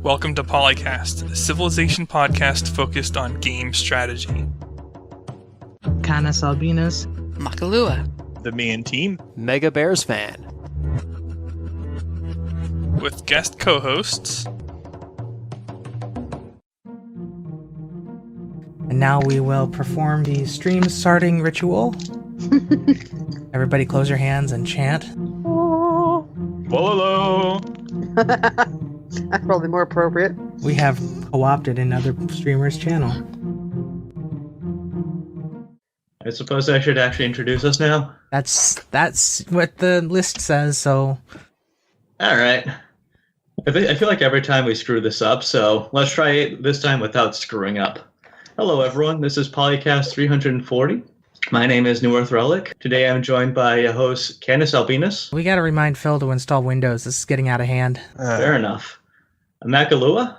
Welcome to PolyCast, a civilization podcast focused on game strategy. CanusAlbinus, Makahlua, TheMeInTeam, Mega Bears fan. With guest co-hosts. and now we will perform the stream starting ritual. Everybody close your hands and chant. Wololo. That's probably more appropriate. We have co-opted another streamer's channel. I suppose I should actually introduce us now? That's what the list says, so... Alright. I feel like every time we screw this up, so let's try it this time without screwing up. Hello everyone, this is PolyCast 340. My name is NewEarthRelic. Today I'm joined by host CanusAlbinus. We gotta remind Phil to install Windows. This is getting out of hand. Fair enough. Makahlua.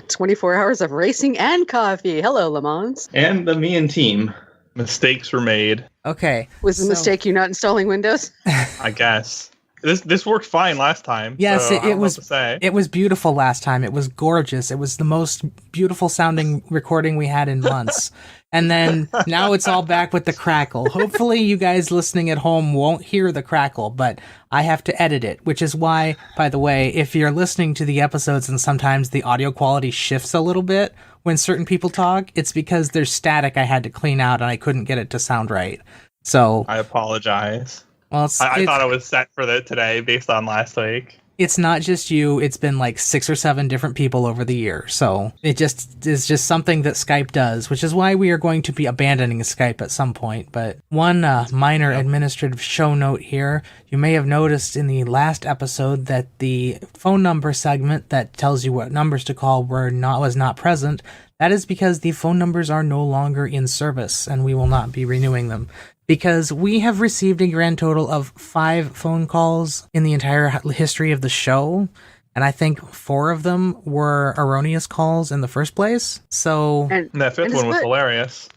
24 hours of racing and coffee. Hello, Le Mans. And TheMeInTeam. Mistakes were made, Okay. Was the mistake you not installing Windows? I guess. This worked fine last time. Yes, so it I don't know was. what to say. It was beautiful last time. It was gorgeous. It was the most beautiful sounding recording we had in months. And then now it's all back with the crackle. Hopefully you guys listening at home won't hear the crackle, but I have to edit it, which is why, by the way, if you're listening to the episodes and sometimes the audio quality shifts a little bit when certain people talk, it's because there's static I had to clean out and I couldn't get it to sound right. So I apologize. well, I thought it was set for today based on last week. it's not just you. It's been like 6 or 7 different people over the year. So it just is just something that Skype does, which is why we are going to be abandoning Skype at some point. But one minor administrative show note here. You may have noticed in the last episode that the phone number segment that tells you what numbers to call was not present. That is because the phone numbers are no longer in service and we will not be renewing them. Because we have received a grand total of 5 phone calls in the entire history of the show, and I think 4 of them were erroneous calls in the first place. So, And that fifth one was hilarious.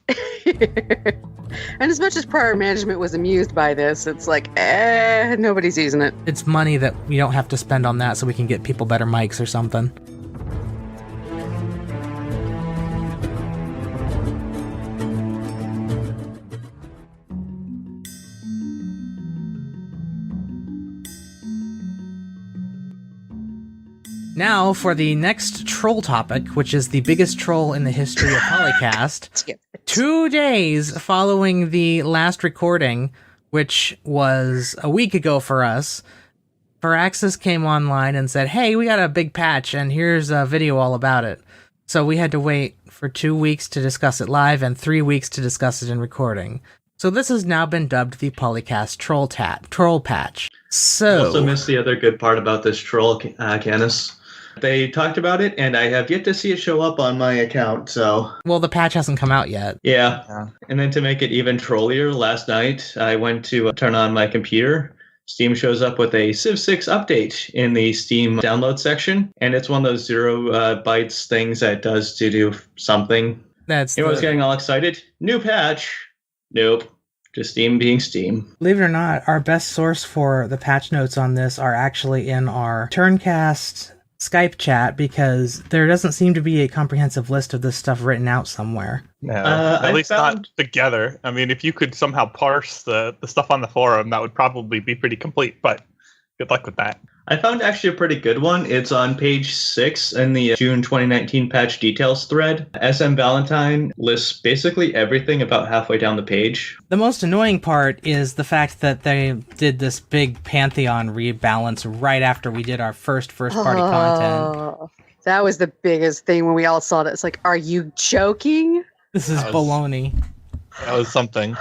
And as much as prior management was amused by this, it's like, nobody's using it. it's money that we don't have to spend on that so we can get people better mics or something. Now for the next troll topic, which is the biggest troll in the history of PolyCast. Skip it. 2 days following the last recording, which was a week ago for us, Firaxis came online and said, hey, we got a big patch and here's a video all about it. So we had to wait for 2 weeks to discuss it live and 3 weeks to discuss it in recording. So this has now been dubbed the PolyCast troll patch. So I also missed the other good part about this troll, Canus. They talked about it, and I have yet to see it show up on my account, so... well, the patch hasn't come out yet. Yeah. And then to make it even trollier, last night I went to turn on my computer. Steam shows up with a Civ 6 update in the Steam download section, and it's one of those 0 bytes things that does to do something. That's I was getting all excited. New patch. Nope. Just Steam being Steam. Believe it or not, our best source for the patch notes on this are actually in our TurnCast Skype chat, because there doesn't seem to be a comprehensive list of this stuff written out somewhere. No, at least not together. I mean, if you could somehow parse the stuff on the forum, that would probably be pretty complete, but good luck with that. I found actually a pretty good one. It's on page 6 in the June 2019 patch details thread. SM Valentine lists basically everything about halfway down the page. The most annoying part is the fact that they did this big Pantheon rebalance right after we did our first party content. That was the biggest thing when we all saw that. It's like, are you joking? This is baloney. That was something.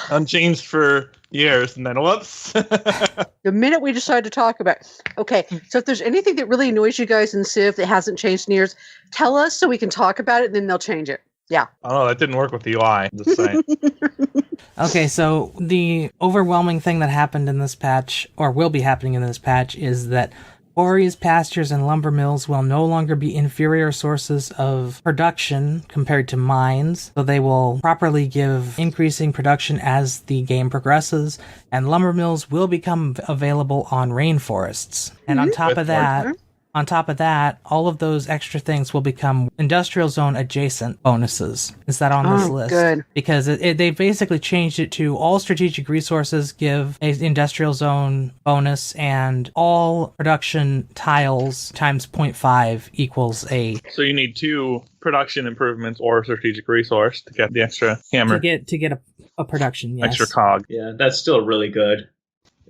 Unchanged for years, and then whoops. The minute we decided to talk about, okay, so if there's anything that really annoys you guys in Civ that hasn't changed in years, tell us so we can talk about it, and then they'll change it. Yeah. Oh, that didn't work with the UI. I'm just saying. Okay, so the overwhelming thing that happened in this patch, or will be happening in this patch, is that quarries, pastures, and lumber mills will no longer be inferior sources of production compared to mines, so they will properly give increasing production as the game progresses, and lumber mills will become available on rainforests. And on top of that, On top of that, all of those extra things will become industrial zone adjacent bonuses. Is that on this list? Good. Because they basically changed it to all strategic resources give a industrial zone bonus, and all production tiles times 0.5 equals a... So you need 2 production improvements or a strategic resource to get the extra hammer. To get a production, yes. Extra cog. Yeah, that's still really good.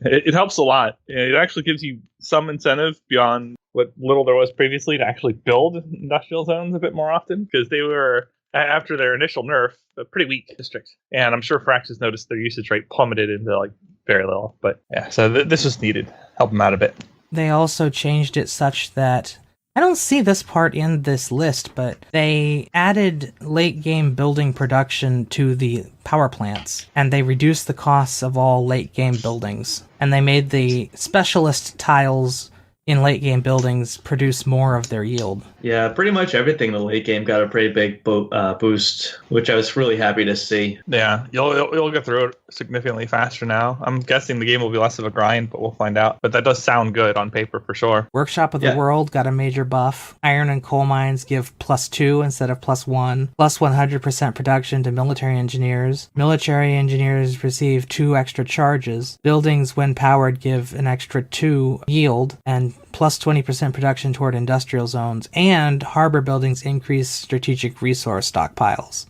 It helps a lot. It actually gives you some incentive beyond what little there was previously to actually build industrial zones a bit more often, because they were, after their initial nerf, a pretty weak district. And I'm sure Firaxis noticed their usage rate plummeted into like very little. But yeah, so this was needed. Help them out a bit. They also changed it such that I don't see this part in this list, but they added late game building production to the power plants, and they reduced the costs of all late game buildings. And they made the specialist tiles in late game buildings produce more of their yield. Yeah, pretty much everything in the late game got a pretty big boost, which I was really happy to see. Yeah, you'll get through it significantly faster now. I'm guessing the game will be less of a grind, but we'll find out. But that does sound good on paper for sure. Workshop of the World got a major buff. Iron and coal mines give +2 instead of +1. Plus 100% production to military engineers. Military engineers receive 2 extra charges. Buildings, when powered, give an extra 2 yield, and plus 20% production toward industrial zones, and harbor buildings increase strategic resource stockpiles.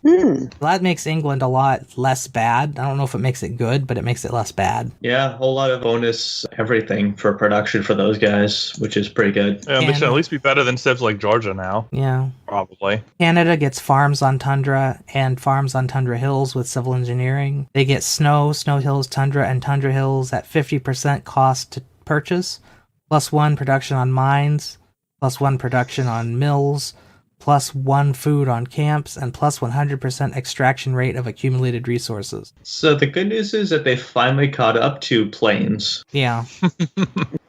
That makes England a lot less bad. I don't know if it makes it good, but it makes it less bad. Yeah, a whole lot of bonus everything for production for those guys, which is pretty good. Yeah, they should at least be better than civs like Georgia now. Yeah. Probably. Canada gets farms on tundra and farms on tundra hills with civil engineering. They get snow hills, tundra, and tundra hills at 50% cost to purchase. +1 production on mines, +1 production on mills, +1 food on camps, and +100% extraction rate of accumulated resources. So the good news is that they finally caught up to plains. Yeah.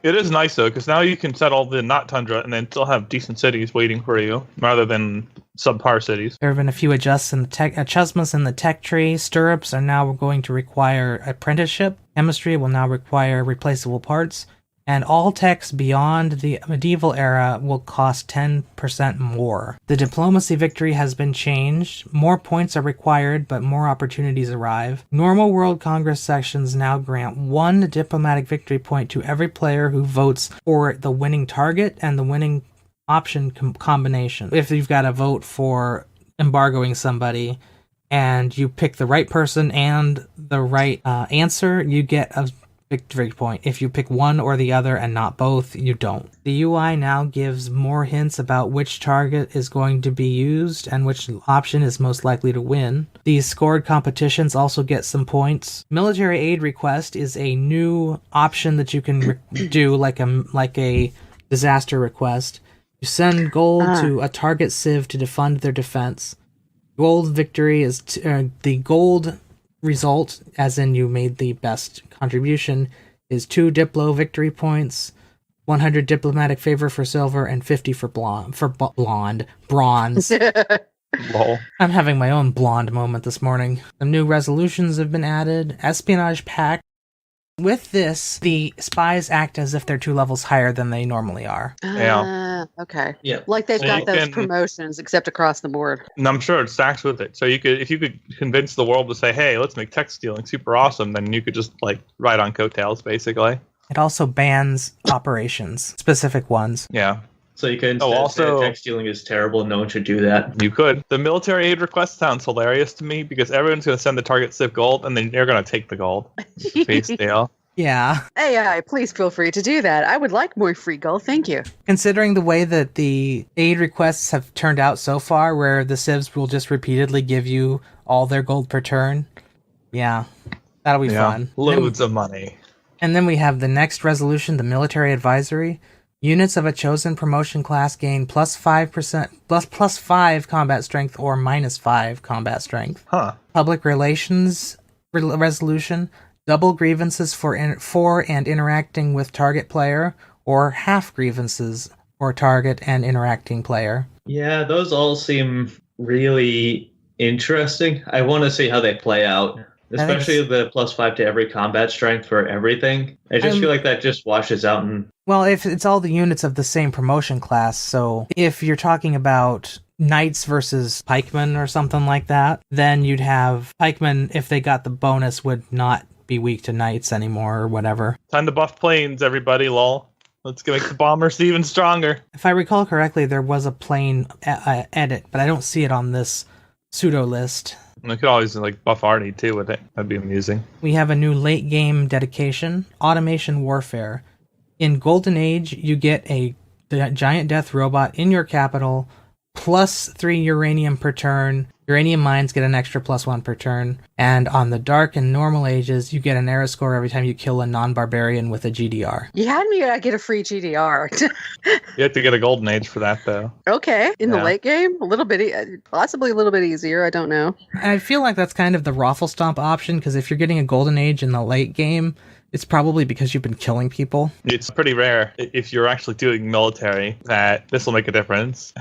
It is nice, though, because now you can settle the not tundra and then still have decent cities waiting for you, rather than subpar cities. There have been a few adjustments in the tech tree. Stirrups are now going to require apprenticeship. Chemistry will now require replaceable parts. And all techs beyond the medieval era will cost 10% more. The diplomacy victory has been changed. More points are required, but more opportunities arrive. Normal World Congress sections now grant 1 diplomatic victory point to every player who votes for the winning target and the winning option combination. If you've got a vote for embargoing somebody and you pick the right person and the right answer, you get a victory point. If you pick one or the other and not both, you don't. The UI now gives more hints about which target is going to be used and which option is most likely to win. These scored competitions also get some points. Military aid request is a new option that you can do like a disaster request. You send gold to a target civ to defund their defense. Gold victory is the gold result, as in you made the best contribution, is 2 Diplo victory points, 100 diplomatic favor for silver, and 50 for bronze. Lol. I'm having my own blonde moment this morning. Some new resolutions have been added. Espionage pack. With this, the spies act as if they're 2 levels higher than they normally are. Okay. Yeah. Like they've So got you those can- promotions, except across the board. And I'm sure it stacks with it. So if you could convince the world to say, hey, let's make tech stealing super awesome, then you could just like ride on coattails, basically. It also bans operations, specific ones. Yeah. So you can instead also- say tech stealing is terrible, no one should do that. You could. The military aid request sounds hilarious to me because everyone's going to send the target civ gold and then they're going to take the gold. Face deal. Yeah. AI, please feel free to do that. I would like more free gold. Thank you. Considering the way that the aid requests have turned out so far, where the civs will just repeatedly give you all their gold per turn, yeah, that'll be fun. Loads of money. And then we have the next resolution, the military advisory. Units of a chosen promotion class gain +5% plus 5 combat strength or -5 combat strength. Huh. Public relations resolution. Double grievances for and interacting with target player, or half grievances for target and interacting player. Yeah, those all seem really interesting. I want to see how they play out, especially the +5 to every combat strength for everything. I just feel like that just washes out in Well, if it's all the units of the same promotion class, so if you're talking about knights versus pikemen or something like that, then you'd have pikemen, if they got the bonus, would not be weak to knights anymore or whatever. Time to buff planes, everybody, lol. Let's go make the bombers even stronger. If I recall correctly, there was a plane edit, but I don't see it on this pseudo list. And I could always like buff Arnie too with it. That'd be amusing. We have a new late game dedication, Automation Warfare. In Golden Age, you get a giant death robot in your capital, plus 3 uranium per turn. Uranium mines get an extra +1 per turn. And on the Dark and Normal Ages, you get an era score every time you kill a non-barbarian with a GDR. You had me get a free GDR. You have to get a golden age for that, though. Okay, in the Yeah. late game, a little bit, possibly a little bit easier. I don't know. I feel like that's kind of the Raffle Stomp option, because if you're getting a Golden Age in the late game, it's probably because you've been killing people. It's pretty rare if you're actually doing military that this will make a difference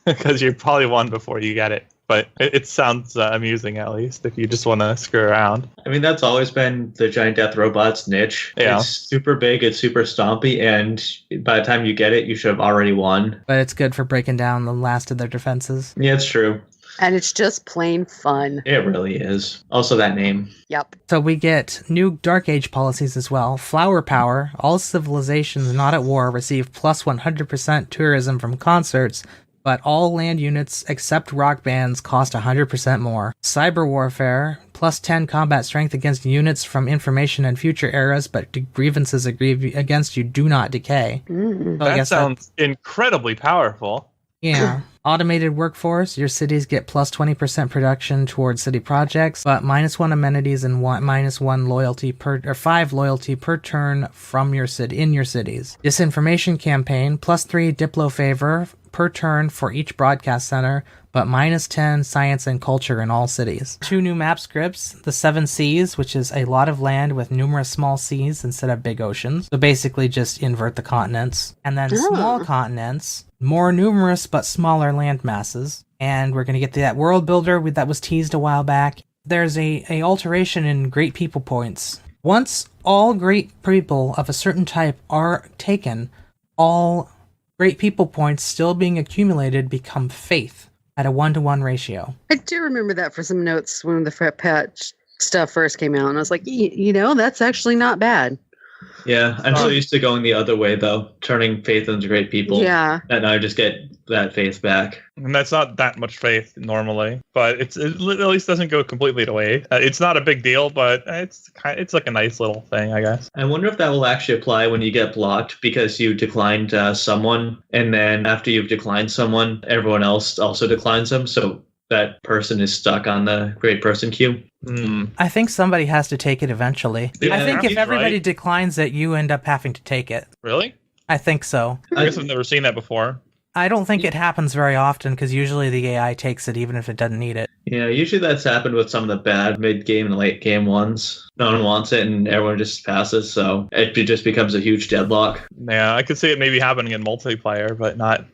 because you probably won before you get it. But it sounds amusing, at least, if you just want to screw around. I mean, that's always been the giant death robot's niche. Yeah. It's super big, it's super stompy, and by the time you get it, you should have already won. But it's good for breaking down the last of their defenses. Yeah, it's true. And it's just plain fun. It really is. Also, that name. Yep. So we get new Dark Age policies as well. Flower power. All civilizations not at war receive plus 100% tourism from concerts, but all land units except rock bands cost 100% more. Cyber warfare. Plus 10 combat strength against units from information and future eras, but grievances against you do not decay. Mm. So I That guess sounds incredibly powerful. Yeah. Automated workforce. Your cities get plus 20% production towards city projects, but -1 amenities and -1 loyalty per, or 5 loyalty per turn from your city in your cities. Disinformation campaign. Plus 3 Diplo favor per turn for each broadcast center, but -10 science and culture in all cities. 2 new map scripts. The 7 Seas, which is a lot of land with numerous small seas instead of big oceans. So basically just invert the continents. And then small continents. More numerous but smaller land masses. And we're going to get to that world builder that was teased a while back. There's a alteration in great people points. Once all great people of a certain type are taken, all great people points still being accumulated become faith at a 1-to-1 ratio. I do remember that for some notes when the Fret Patch stuff first came out, and I was like, that's actually not bad. Yeah, I'm so used to going the other way, though, turning faith into great people. Yeah. And I just get that faith back. And that's not that much faith normally, but it at least doesn't go completely away. It's not a big deal, but it's like a nice little thing, I guess. I wonder if that will actually apply when you get blocked because you declined someone, and then after you've declined someone, everyone else also declines them, so that person is stuck on the great person queue. I think somebody has to take it eventually. Yeah, I think if he's everybody right. declines it, you end up having to take it. Really? I think so. I guess I've never seen that before. I don't think it happens very often because usually the AI takes it even if it doesn't need it. Yeah, usually that's happened with some of the bad mid-game and late-game ones. No one wants it and everyone just passes, so it just becomes a huge deadlock. Yeah, I could see it maybe happening in multiplayer, but not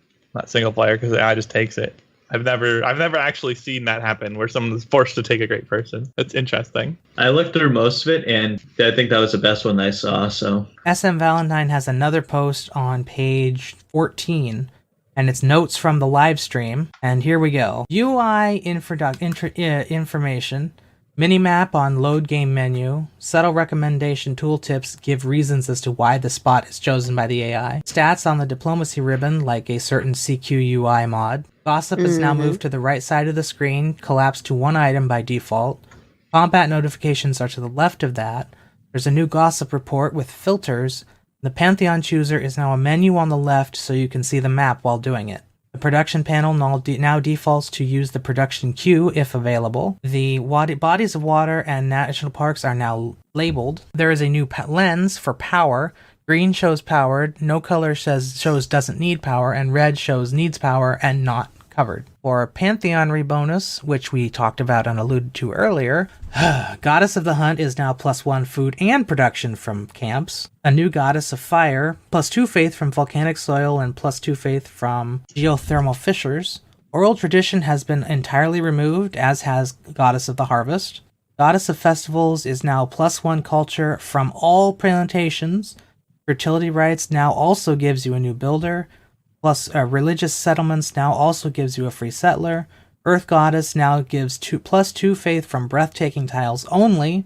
single player because the AI just takes it. I've never actually seen that happen where someone is forced to take a great person. That's interesting. I looked through most of it, and I think that was the best one I saw, so... SM Valentine has another post on page 14, and it's notes from the live stream. And here we go. UI information, minimap on load game menu, subtle recommendation tooltips give reasons as to why the spot is chosen by the AI, stats on the diplomacy ribbon like a certain CQ UI mod. Gossip is now moved to the right side of the screen, collapsed to one item by default. Combat notifications are to the left of that. There's a new gossip report with filters. The Pantheon chooser is now a menu on the left so you can see the map while doing it. The production panel now defaults to use the production queue if available. The bodies of water and national parks are now labeled. There is a new lens for power. Green shows powered, no color shows doesn't need power, and red shows needs power and not covered. For Pantheon rebonus, which we talked about and alluded to earlier, Goddess of the Hunt is now +1 food and production from camps. A new Goddess of Fire, +2 faith from volcanic soil and +2 faith from geothermal fissures. Oral tradition has been entirely removed, as has Goddess of the Harvest. Goddess of Festivals is now +1 culture from all plantations. Fertility rights now also gives you a new builder. Plus, religious settlements now also gives you a free settler. Earth Goddess now gives +2 faith from breathtaking tiles only.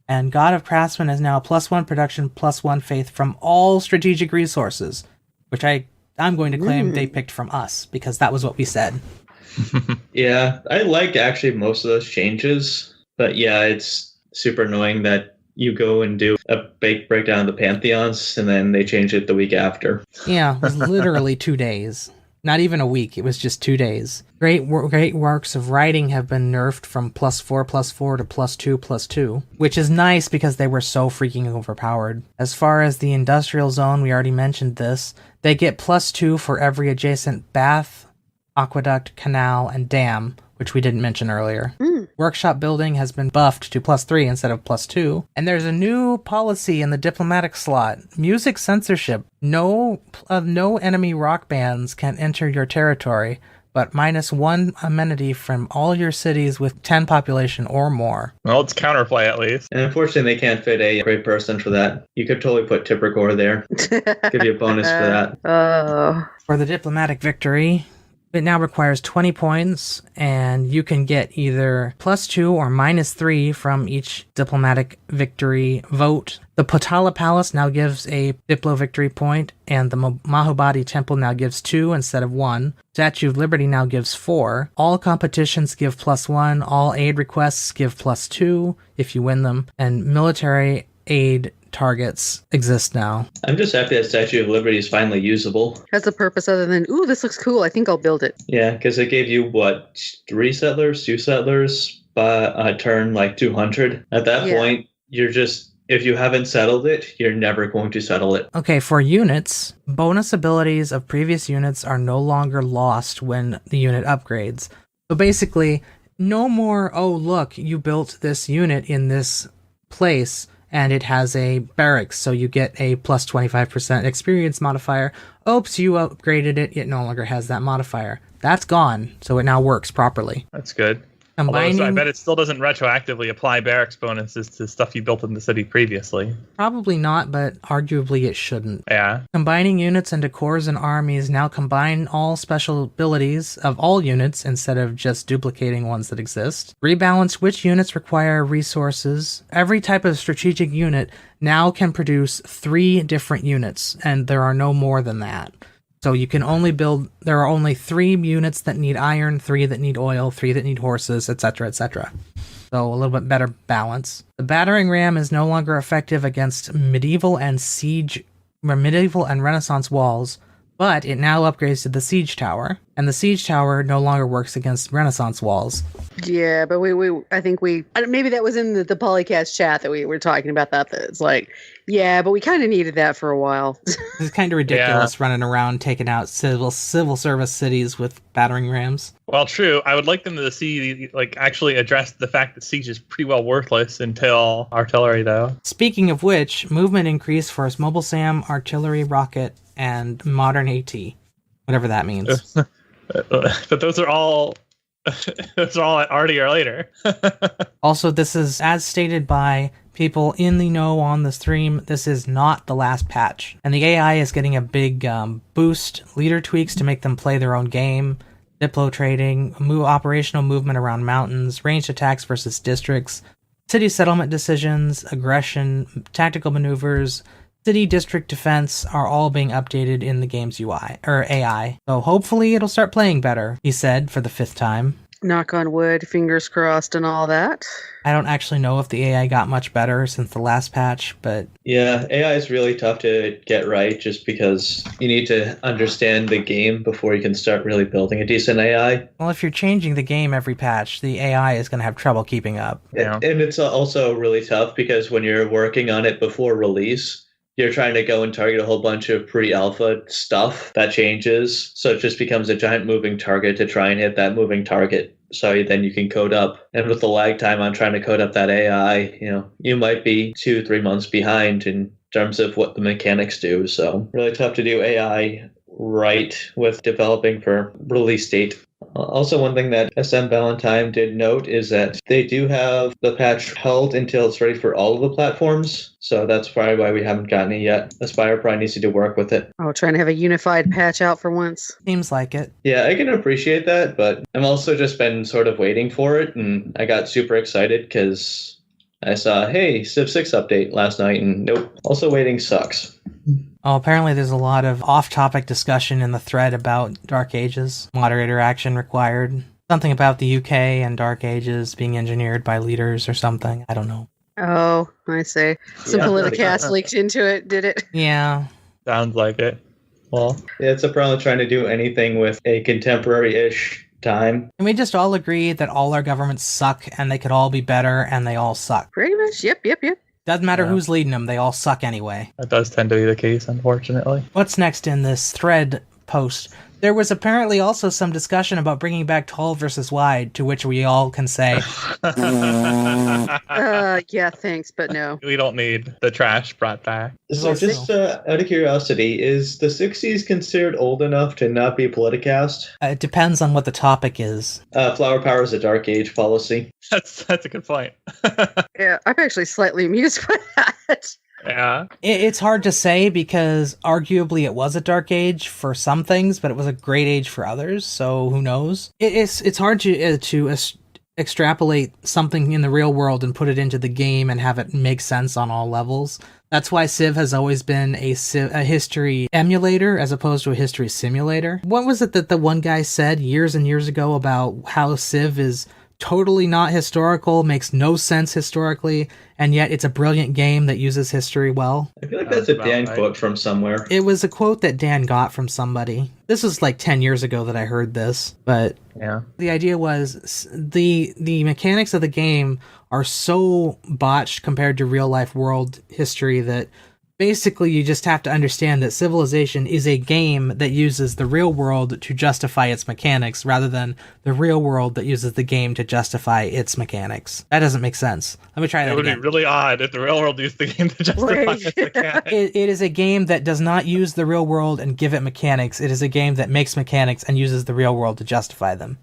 And God of Craftsmen is now +1 production, +1 faith from all strategic resources, which I'm going to claim they picked from us because that was what we said. Yeah, I like actually most of those changes, but yeah, it's super annoying that you go and do a big breakdown of the pantheons and then they change it the week after. Yeah, it was literally 2 days. Not even a week, it was just 2 days. Great works of writing have been nerfed from +4/+4 to +2/+2, which is nice because they were so freaking overpowered. As far as the industrial zone, we already mentioned this. They get +2 for every adjacent bath, aqueduct, canal, and dam, which we didn't mention earlier. Workshop building has been buffed to +3 instead of +2. And there's a new policy in the diplomatic slot. Music censorship. No enemy rock bands can enter your territory, but -1 amenity from all your cities with 10 population or more. Well, it's counterplay at least. And unfortunately, they can't fit a great person for that. You could totally put Tipper Gore there. Give you a bonus for that. For the diplomatic victory, it now requires 20 points, and you can get either +2 or -3 from each diplomatic victory vote. The Potala Palace now gives a Diplo victory point, and the Mahobadi Temple now gives 2 instead of 1. Statue of Liberty now gives 4. All competitions give +1. All aid requests give +2 if you win them, and military aid targets exist now. I'm just happy that Statue of Liberty is finally usable. Has a purpose other than, ooh, this looks cool, I think I'll build it. Yeah, because it gave you, 3 settlers, 2 settlers, by turn 200. At that point, you're just, if you haven't settled it, you're never going to settle it. Okay, for units, bonus abilities of previous units are no longer lost when the unit upgrades. So basically, no more, oh look, you built this unit in this place, and it has a barracks, so you get a +25% experience modifier. Oops, you upgraded it, it no longer has that modifier. That's gone, so it now works properly. That's good. Combining, Although, I bet it still doesn't retroactively apply barracks bonuses to stuff you built in the city previously. Probably not, but arguably it shouldn't. Yeah. Combining units into corps and armies now combine all special abilities of all units instead of just duplicating ones that exist. Rebalance which units require resources. Every type of strategic unit now can produce 3 different units, and there are no more than that. So you can only build, there are only 3 units that need iron, 3 that need oil, 3 that need horses, etc., etc. So a little bit better balance. The battering ram is no longer effective against medieval and Renaissance walls, but it now upgrades to the siege tower, and the siege tower no longer works against Renaissance walls. Yeah, but I think maybe that was in the PolyCast chat that we were talking about that it's like, yeah, but we kind of needed that for a while. It's kind of ridiculous running around taking out civil service cities with battering rams. Well, true. I would like them to see, actually address the fact that siege is pretty well worthless until artillery, though. Speaking of which, movement increase for Mobile SAM, artillery, rocket, and modern AT. Whatever that means. But those are all already or later. Also, this is, as stated by people in the know on the stream, this is not the last patch. And the AI is getting a big boost, leader tweaks to make them play their own game, Diplo trading, operational movement around mountains, ranged attacks versus districts, city settlement decisions, aggression, tactical maneuvers, city district defense are all being updated in the game's UI, or AI. So hopefully it'll start playing better, he said for the 5th time. Knock on wood, fingers crossed and all that. I don't actually know if the AI got much better since the last patch, but... Yeah, AI is really tough to get right just because you need to understand the game before you can start really building a decent AI. Well, if you're changing the game every patch, the AI is going to have trouble keeping up. Yeah. And it's also really tough because when you're working on it before release, you're trying to go and target a whole bunch of pre-alpha stuff that changes. So it just becomes a giant moving target to try and hit that moving target. So then you can code up. And with the lag time on trying to code up that AI, you might be 2-3 months behind in terms of what the mechanics do. So really tough to do AI right with developing for release date. Also, one thing that SM Valentine did note is that they do have the patch held until it's ready for all of the platforms. So that's probably why we haven't gotten it yet. Aspire probably needs to do work with it. Oh, trying to have a unified patch out for once. Seems like it. Yeah, I can appreciate that, but I'm also just been sort of waiting for it, and I got super excited because I saw, hey, Civ 6 update last night, and nope. Also waiting sucks. Oh, apparently there's a lot of off-topic discussion in the thread about Dark Ages. Moderator action required. Something about the UK and Dark Ages being engineered by leaders or something. I don't know. Oh, I see. Some Yeah. PolyCast leaked into it, did it? Yeah. Sounds like it. Well, Yeah, it's a problem trying to do anything with a contemporary-ish time. Can we just all agree that all our governments suck and they could all be better and they all suck? Pretty much. Yep. Doesn't matter Yeah. who's leading them, they all suck anyway. that does tend to be the case, unfortunately. What's next in this thread post? There was apparently also some discussion about bringing back tall versus wide, to which we all can say, Yeah, thanks, but no. We don't need the trash brought back. So Also- just out of curiosity, is the 60s considered old enough to not be PolyCast? it depends on what the topic is. Flower power is a dark age policy. That's a good point. Yeah, I'm actually slightly amused by that. Yeah. It's hard to say because arguably it was a dark age for some things, but it was a great age for others. So who knows? It's hard to extrapolate something in the real world and put it into the game and have it make sense on all levels. That's why Civ has always been a history emulator as opposed to a history simulator. What was it that the one guy said years and years ago about how Civ is totally not historical, makes no sense historically, and yet it's a brilliant game that uses history well? I feel like that's a about Dan right. quote from somewhere. It was a quote that Dan got from somebody. This was like 10 years ago that I heard this, but Yeah. the idea was the mechanics of the game are so botched compared to real life world history that basically you just have to understand that Civilization is a game that uses the real world to justify its mechanics rather than the real world that uses the game to justify its mechanics. That doesn't make sense. Let me try It that would again. be really odd if the real world used the game to justify Right. its mechanics. It is a game that does not use the real world and give it mechanics. It is a game that makes mechanics and uses the real world to justify them.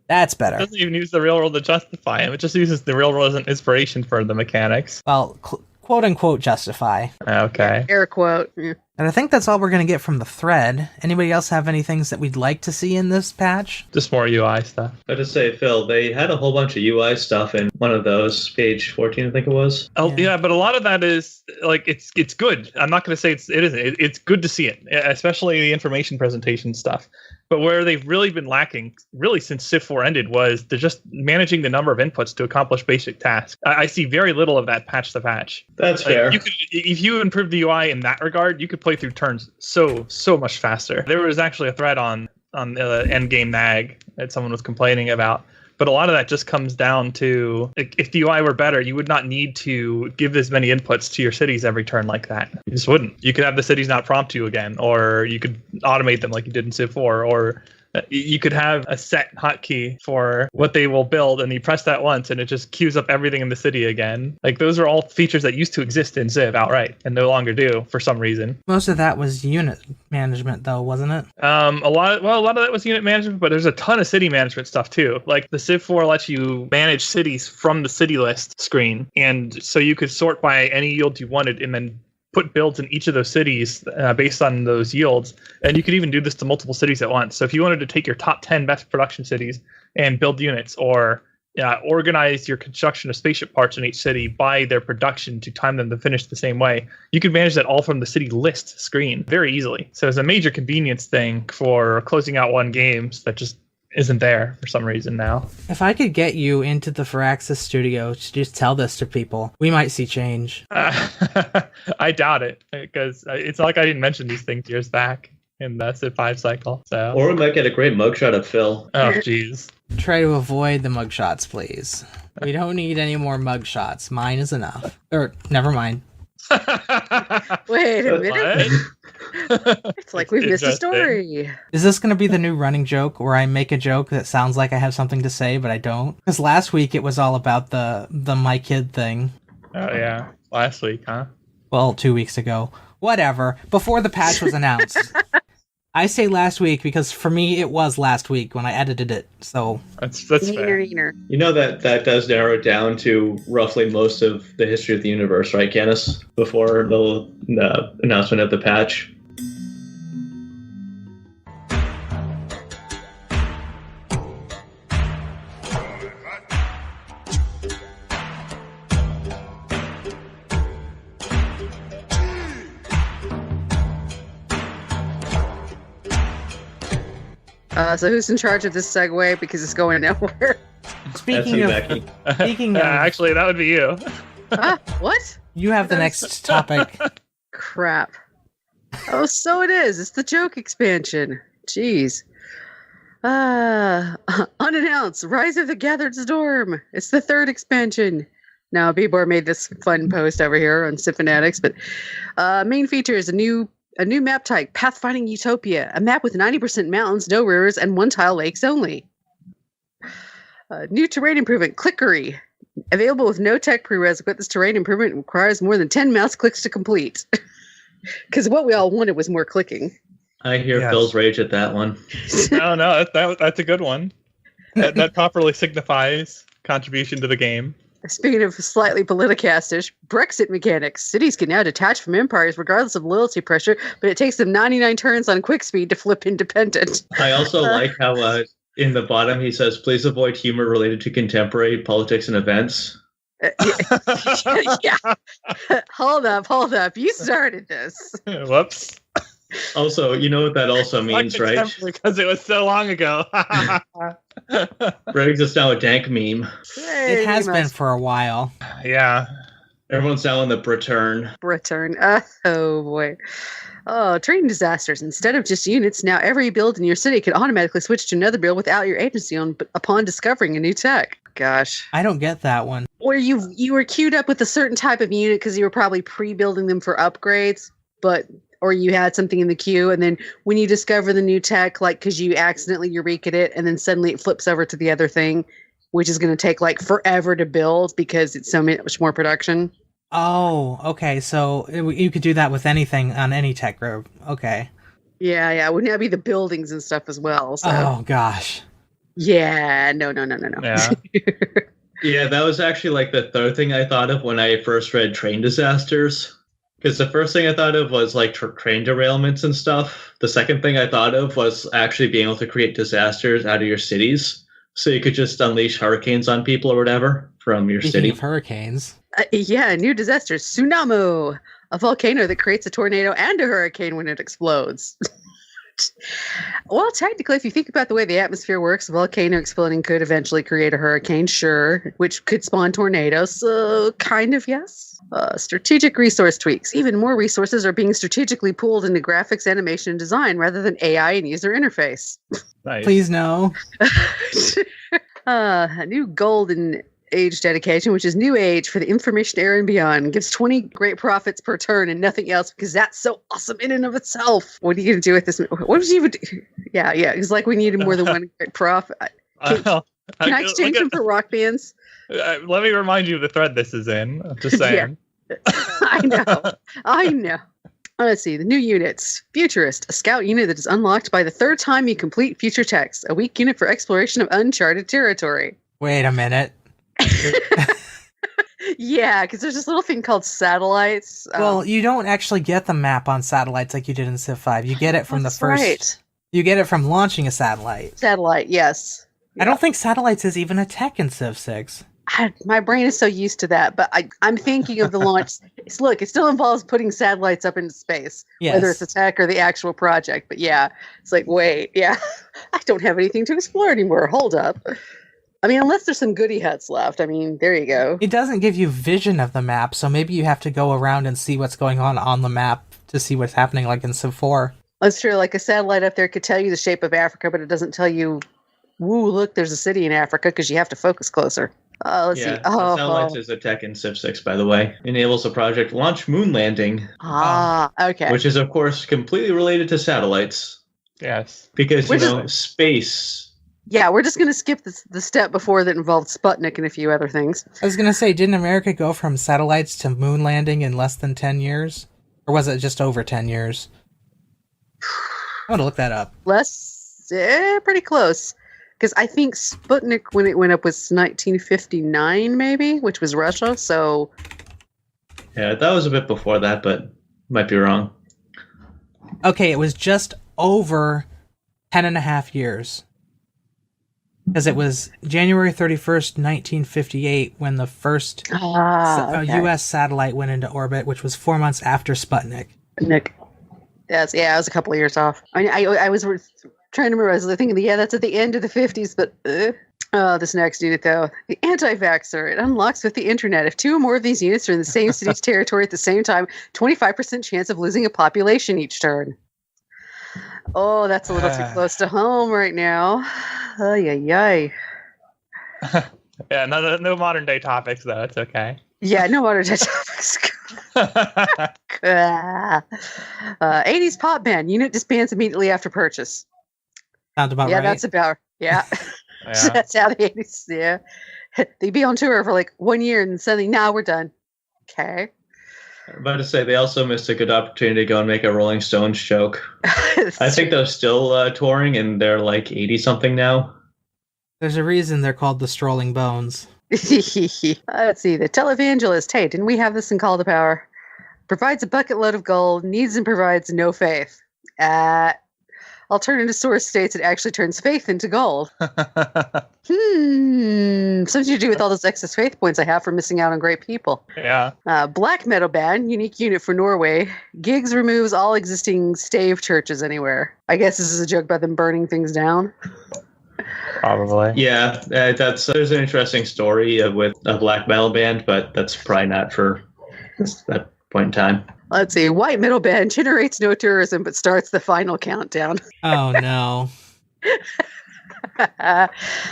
That's It better. doesn't even use the real world to justify them. It just uses the real world as an inspiration for the mechanics. Well, quote unquote justify. Okay. Air quote. Yeah. And I think that's all we're going to get from the thread. Anybody else have any things that we'd like to see in this patch? Just more UI stuff. I just say, Phil, they had a whole bunch of UI stuff in one of those, page 14, I think it was. Oh Yeah. yeah, but a lot of that is like it's good. I'm not going to say it isn't. It's good to see it, especially the information presentation stuff. But where they've really been lacking, really since Civ 4 ended, was they're just managing the number of inputs to accomplish basic tasks. I see very little of that patch to patch. That's Like, fair. if you improve the UI in that regard, you could play through turns so much faster. There was actually a thread on the Endgame Nag that someone was complaining about. But a lot of that just comes down to, like, if the UI were better, you would not need to give as many inputs to your cities every turn like that. You just wouldn't. You could have the cities not prompt you again, or you could automate them like you did in Civ 4, or you could have a set hotkey for what they will build, and you press that once, and it just queues up everything in the city again. Like, those are all features that used to exist in Civ outright, and no longer do for some reason. Most of that was unit management, though, wasn't it? A lot of that was unit management, but there's a ton of city management stuff too. Like the Civ 4 lets you manage cities from the city list screen, and so you could sort by any yield you wanted, and then put builds in each of those cities based on those yields. And you could even do this to multiple cities at once. So if you wanted to take your top 10 best production cities and build units, or organize your construction of spaceship parts in each city by their production to time them to finish the same way, you could manage that all from the city list screen very easily. So it's a major convenience thing for closing out one games that just isn't there for some reason now. If I could get you into the Firaxis studio to just tell this to people, we might see change. I doubt it, because it's not like I didn't mention these things years back in the Civ 5 cycle. So, Or we might get a great mugshot of Phil. oh jeez. Try to avoid the mugshots, please. We don't need any more mugshots. Mine is enough. Or, never mind. Wait a minute. What? It's like we've missed a Interesting. story. Is this going to be the new running joke where I make a joke that sounds like I have something to say, but I don't? Because last week it was all about the my kid thing. Oh yeah, last week, huh? Well, 2 weeks ago. Whatever. Before the patch was announced. I say last week because for me it was last week when I edited it. So That's Neener, fair. neener. You know that does narrow it down to roughly most of the history of the universe, right, Canus? Before the announcement of the patch. So who's in charge of this segue? Because it's going nowhere. That's speaking you, of Becky. speaking of, Actually, that would be you. What? you have the next topic. Crap. Oh, so it is. It's the joke expansion. Jeez. Unannounced. Rise of the Gathered Storm. It's the third expansion. Now, Bibor made this fun post over here on Civ Fanatics, but main feature is a new map type, Pathfinding Utopia, a map with 90% mountains, no rivers, and one-tile lakes only. New terrain improvement, Clickery. Available with no tech prerequisite, this terrain improvement requires more than 10 mouse clicks to complete. Because what we all wanted was more clicking. I hear Yes. Phil's rage at that one. No, that's a good one. That properly signifies contribution to the game. Speaking of slightly politicastish, Brexit mechanics. Cities can now detach from empires regardless of loyalty pressure, but it takes them 99 turns on quick speed to flip independent. I also like how in the bottom he says, please avoid humor related to contemporary politics and events. Yeah. Hold up. You started this. Whoops. Also, you know what that also means, right? Because it was so long ago. Briggs is now a dank meme. It has been for a while. Yeah. Everyone's now in the Briturn. Return. Oh boy. Oh, train disasters. Instead of just units, now every build in your city can automatically switch to another build without your agency upon discovering a new tech. Gosh. I don't get that one. Or you were queued up with a certain type of unit because you were probably pre-building them for upgrades, or you had something in the queue, and then when you discover the new tech, like because you accidentally Eureka it, and then suddenly it flips over to the other thing, which is going to take like forever to build because it's so much more production. Oh, okay. So you could do that with anything on any tech group. Okay. Yeah, it would now be the buildings and stuff as well. So Oh gosh. yeah, no. Yeah. Yeah, that was actually like the third thing I thought of when I first read train disasters. Because the first thing I thought of was like train derailments and stuff. The second thing I thought of was actually being able to create disasters out of your cities. So you could just unleash hurricanes on people or whatever from your Speaking city. of hurricanes, Yeah, new disasters. Tsunami, a volcano that creates a tornado and a hurricane when it explodes. Well, technically, if you think about the way the atmosphere works, a volcano exploding could eventually create a hurricane, sure, which could spawn tornadoes. So, kind of, yes. Strategic resource tweaks. Even more resources are being strategically pooled into graphics, animation, and design rather than AI and user interface. Nice. please no. A new golden age dedication, which is new age for the information era and beyond, gives 20 great profits per turn and nothing else because that's so awesome in and of itself. What are you going to do with this? What would you even do? Yeah. It's like we needed more than one great profit. Can I exchange them for rock bands? Let me remind you of the thread this is in. Just saying. I know. Let's see. The new units. Futurist, a scout unit that is unlocked by the third time you complete future text. A weak unit for exploration of uncharted territory. Wait a minute. Yeah, because there's this little thing called satellites. Well, you don't actually get the map on satellites like you did in Civ 5. You get it from the that's first. right. You get it from launching a satellite. Satellite, yes. I don't think satellites is even a tech in Civ 6. My brain is so used to that, but I'm thinking of the launch. Look, it still involves putting satellites up into space, Yes. whether it's a tech or the actual project. But yeah, it's like, wait, yeah, I don't have anything to explore anymore. Hold up. I mean, unless there's some goodie huts left. I mean, there you go. It doesn't give you vision of the map, so maybe you have to go around and see what's going on the map to see what's happening, like in Civ 4. That's true. Like a satellite up there could tell you the shape of Africa, but it doesn't tell you, woo, look, there's a city in Africa, because you have to focus closer. Let's see. Satellites is a tech in Civ 6, by the way. Enables the project to launch moon landing, Okay. which is, of course, completely related to satellites. Yes. Because, Which space... Yeah, we're just going to skip the step before that involved Sputnik and a few other things. I was gonna say, didn't America go from satellites to moon landing in less than 10 years? Or was it just over 10 years? I want to look that up. Pretty close. Because I think Sputnik, when it went up, was 1959, maybe, which was Russia. So, Yeah, that was a bit before that, but might be wrong. Okay, it was just over 10 and a half years. Because it was January 31st, 1958, when the first U.S. satellite went into orbit, which was 4 months after Sputnik. Yes, I was a couple of years off. I was trying to remember. I was thinking, that's at the end of the 50s, but this next unit, though. The anti-vaxxer. It unlocks with the internet. If 2 or more of these units are in the same city's territory at the same time, 25% chance of losing a population each turn. Oh, that's a little too close to home right now. Ay. Yeah, no modern day topics, though. It's okay. Yeah, no modern day topics. 80s pop band. Unit disbands immediately after purchase. Sounds about right. That's about, That's how the 80s, They'd be on tour for like 1 year and suddenly, now we're done. Okay. I'm about to say, they also missed a good opportunity to go and make a Rolling Stones joke. I think they're still touring, and they're like 80-something now. There's a reason they're called the Strolling Bones. Let's see. The televangelist. Hey, didn't we have this in Call to Power? Provides a bucket load of gold, needs and provides no faith. Alternative source states it actually turns faith into gold. Something to do with all those excess faith points I have for missing out on great people. Yeah. Black metal band, unique unit for Norway. Gigs removes all existing stave churches anywhere. I guess this is a joke about them burning things down. Probably. Yeah, there's an interesting story with a black metal band, but that's probably not for that point in time. Let's see. White metal band generates no tourism, but starts the final countdown. Oh, no. I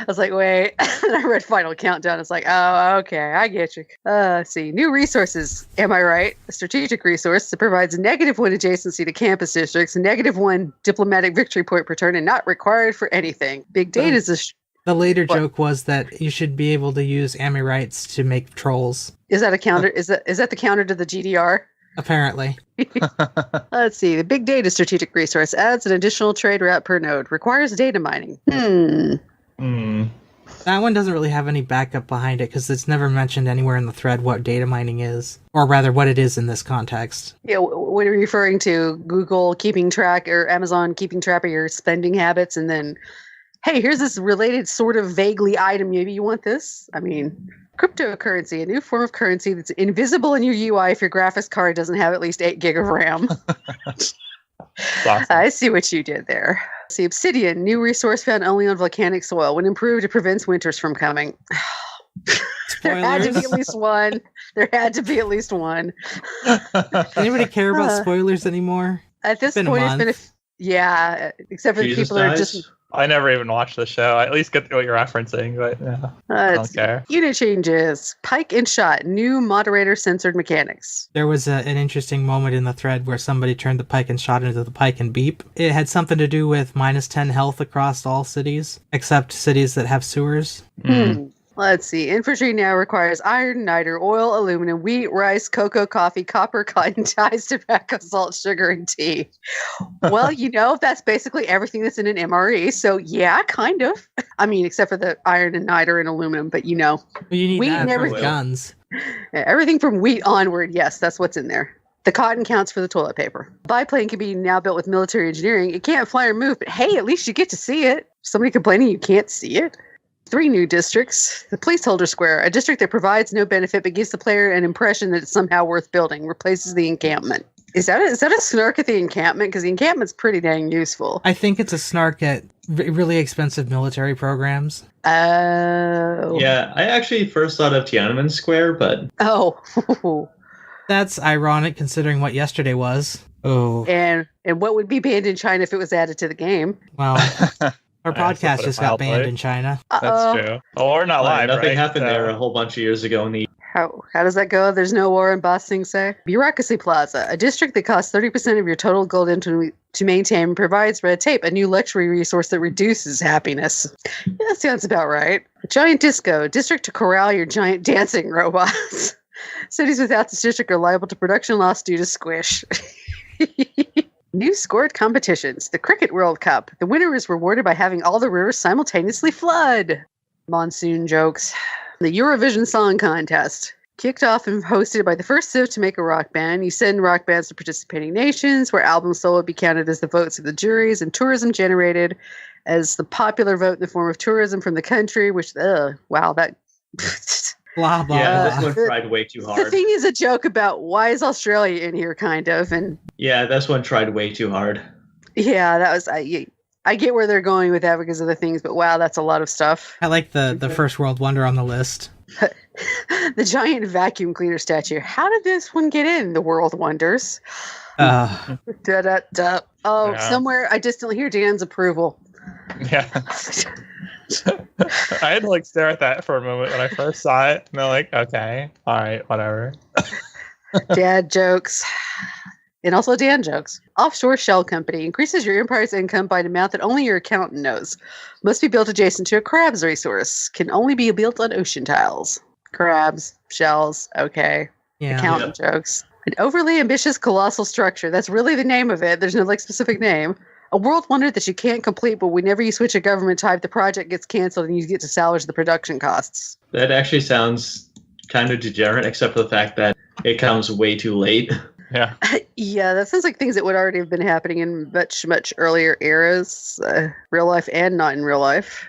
was like, wait. And I read final countdown. It's like, oh, okay. I get you. Let's see. New resources. Am I right? A strategic resource that provides -1 adjacency to campus districts, -1 diplomatic victory point per turn, and not required for anything. Big data is The later joke was that you should be able to use Amirites to make trolls. Is that a counter? Is that the counter to the GDR? Apparently. Let's see. The big data strategic resource adds an additional trade route per node. Requires data mining. That one doesn't really have any backup behind it because it's never mentioned anywhere in the thread what data mining is, or rather what it is in this context. Yeah, what are you referring to? Google keeping track or Amazon keeping track of your spending habits, and then, hey, here's this related sort of vaguely item. Maybe you want this? I mean, cryptocurrency, a new form of currency that's invisible in your UI if your graphics card doesn't have at least 8 gig of RAM. Awesome. I see what you did there. See, obsidian, new resource found only on volcanic soil. When improved, it prevents winters from coming. There had to be at least one. Does anybody care about spoilers anymore? At this point, it's been except for the people that are just... I never even watched the show. I at least get what you're referencing, but I don't care. Unit changes. Pike and shot. New moderator censored mechanics. There was an interesting moment in the thread where somebody turned the pike and shot into the pike and beep. It had something to do with -10 health across all cities, except cities that have sewers. Let's see. Infantry now requires iron, niter, oil, aluminum, wheat, rice, cocoa, coffee, copper, cotton, dyes, tobacco, salt, sugar, and tea. Well, that's basically everything that's in an MRE. So, yeah, kind of. I mean, except for the iron and niter and aluminum, but Well, you need wheat that and for everything. guns. Everything from wheat onward, yes, that's what's in there. The cotton counts for the toilet paper. Biplane can be now built with military engineering. It can't fly or move, but hey, at least you get to see it. Somebody complaining you can't see it? 3 new districts. The Placeholder Square, a district that provides no benefit but gives the player an impression that it's somehow worth building, replaces the encampment. Is that a snark at the encampment? Because the encampment's pretty dang useful. I think it's a snark at really expensive military programs. Oh. Yeah, I actually first thought of Tiananmen Square, but... Oh. That's ironic considering what yesterday was. Oh. And what would be banned in China if it was added to the game? Well... Our podcast just got banned in China. That's true. Oh, we're not live, Nothing right? happened there a whole bunch of years ago in the... How does that go? There's no war in Ba Sing Se? Bureaucracy Plaza, a district that costs 30% of your total gold to maintain and provides red tape, a new luxury resource that reduces happiness. Yeah, that sounds about right. Giant Disco, district to corral your giant dancing robots. Cities without this district are liable to production loss due to squish. New scored competitions. The Cricket World Cup. The winner is rewarded by having all the rivers simultaneously flood. Monsoon jokes. The Eurovision Song Contest. Kicked off and hosted by the first Civ to make a rock band. You send rock bands to participating nations, where albums sold would be counted as the votes of the juries, and tourism generated as the popular vote in the form of tourism from the country, which, wow, that... Blah, blah, Yeah, blah. this one tried way too The hard. thing is a joke about why is Australia in here, kind of, and Yeah, this one tried way too hard. yeah, that was I get where they're going with that because of the things, but wow, that's a lot of stuff. I like the first world wonder on the list. The giant vacuum cleaner statue. How did this one get in? The world wonders. Uh, Da, da, da. Oh, Yeah. somewhere I distantly hear Dan's approval. Yeah. I had to like stare at that for a moment when I first saw it. And I'm like, okay, all right, whatever. Dad jokes. And also Dan jokes. Offshore shell company increases your empire's income by an amount that only your accountant knows. Must be built adjacent to a crabs resource. Can only be built on ocean tiles. Crabs, shells, okay. yeah. Accountant jokes. An overly ambitious colossal structure. That's really the name of it. There's no like specific name. A world wonder that you can't complete, but whenever you switch a government type, the project gets canceled and you get to salvage the production costs. That actually sounds kind of degenerate, except for the fact that it comes way too late. Yeah. Yeah, that sounds like things that would already have been happening in much, much earlier eras, real life and not in real life.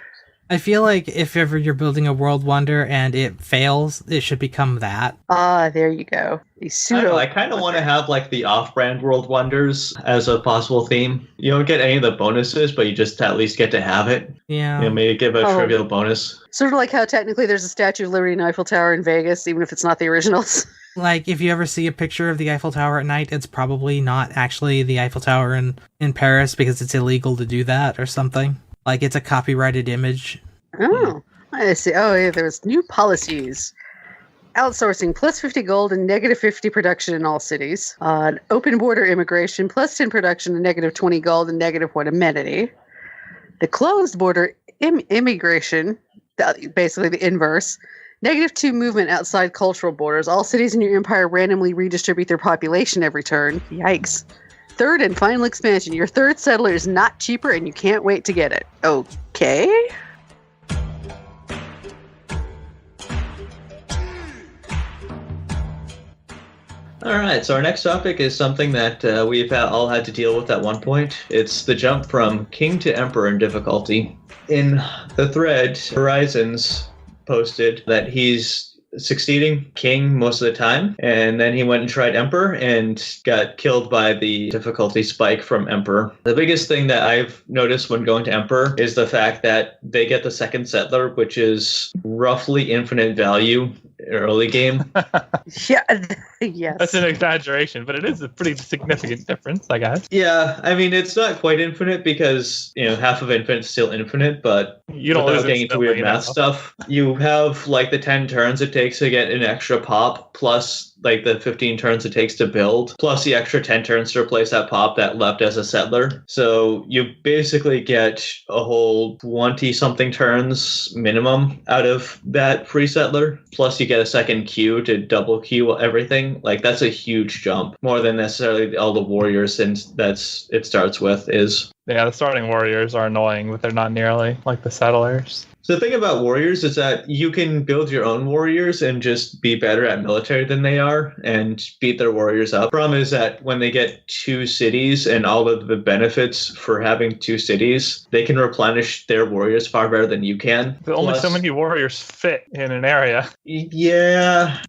I feel like if ever you're building a world wonder and it fails, it should become that. Ah, there you go. A I don't pseudo. know, I kind of want to have like the off-brand world wonders as a possible theme. You don't get any of the bonuses, but you just at least get to have it. Yeah. You know, maybe give a Oh. trivial bonus. Sort of like how technically there's a Statue of Liberty and Eiffel Tower in Vegas, even if it's not the originals. Like, if you ever see a picture of the Eiffel Tower at night, it's probably not actually the Eiffel Tower in Paris because it's illegal to do that or something. Like, it's a copyrighted image. Oh, I see. Oh, yeah, there's new policies. Outsourcing plus 50 gold and negative 50 production in all cities. Open border immigration plus 10 production and negative 20 gold and negative 1 amenity. The closed border immigration, basically the inverse. Negative 2 movement outside cultural borders. All cities in your empire randomly redistribute their population every turn. Yikes. Third and final expansion. Your third settler is not cheaper and you can't wait to get it. Okay. All right, so our next topic is something that we've all had to deal with at one point. It's the jump from king to emperor in difficulty. In the thread, Horizons posted that he's succeeding king most of the time, and then he went and tried emperor and got killed by the difficulty spike from emperor. The biggest thing that I've noticed when going to emperor is the fact that they get the second settler, which is roughly infinite value early game. Yeah. Yes. That's an exaggeration, but it is a pretty significant difference, I guess. Yeah, I mean, it's not quite infinite because, you know, half of infinite is still infinite, but You don't without lose getting into weird instantly, math stuff, you have like the 10 turns it takes to get an extra pop, plus like the 15 turns it takes to build, plus the extra 10 turns to replace that pop that left as a settler. So you basically get a whole 20-something turns minimum out of that free settler, plus you get a second queue to double queue everything. Like, that's a huge jump, more than necessarily all the warriors, since that's it starts with is. Yeah, the starting warriors are annoying, but they're not nearly like the settlers. So the thing about warriors is that you can build your own warriors and just be better at military than they are and beat their warriors up. Problem is that when they get 2 cities and all of the benefits for having 2 cities, they can replenish their warriors far better than you can. But only so Plus- many warriors fit in an area. Yeah,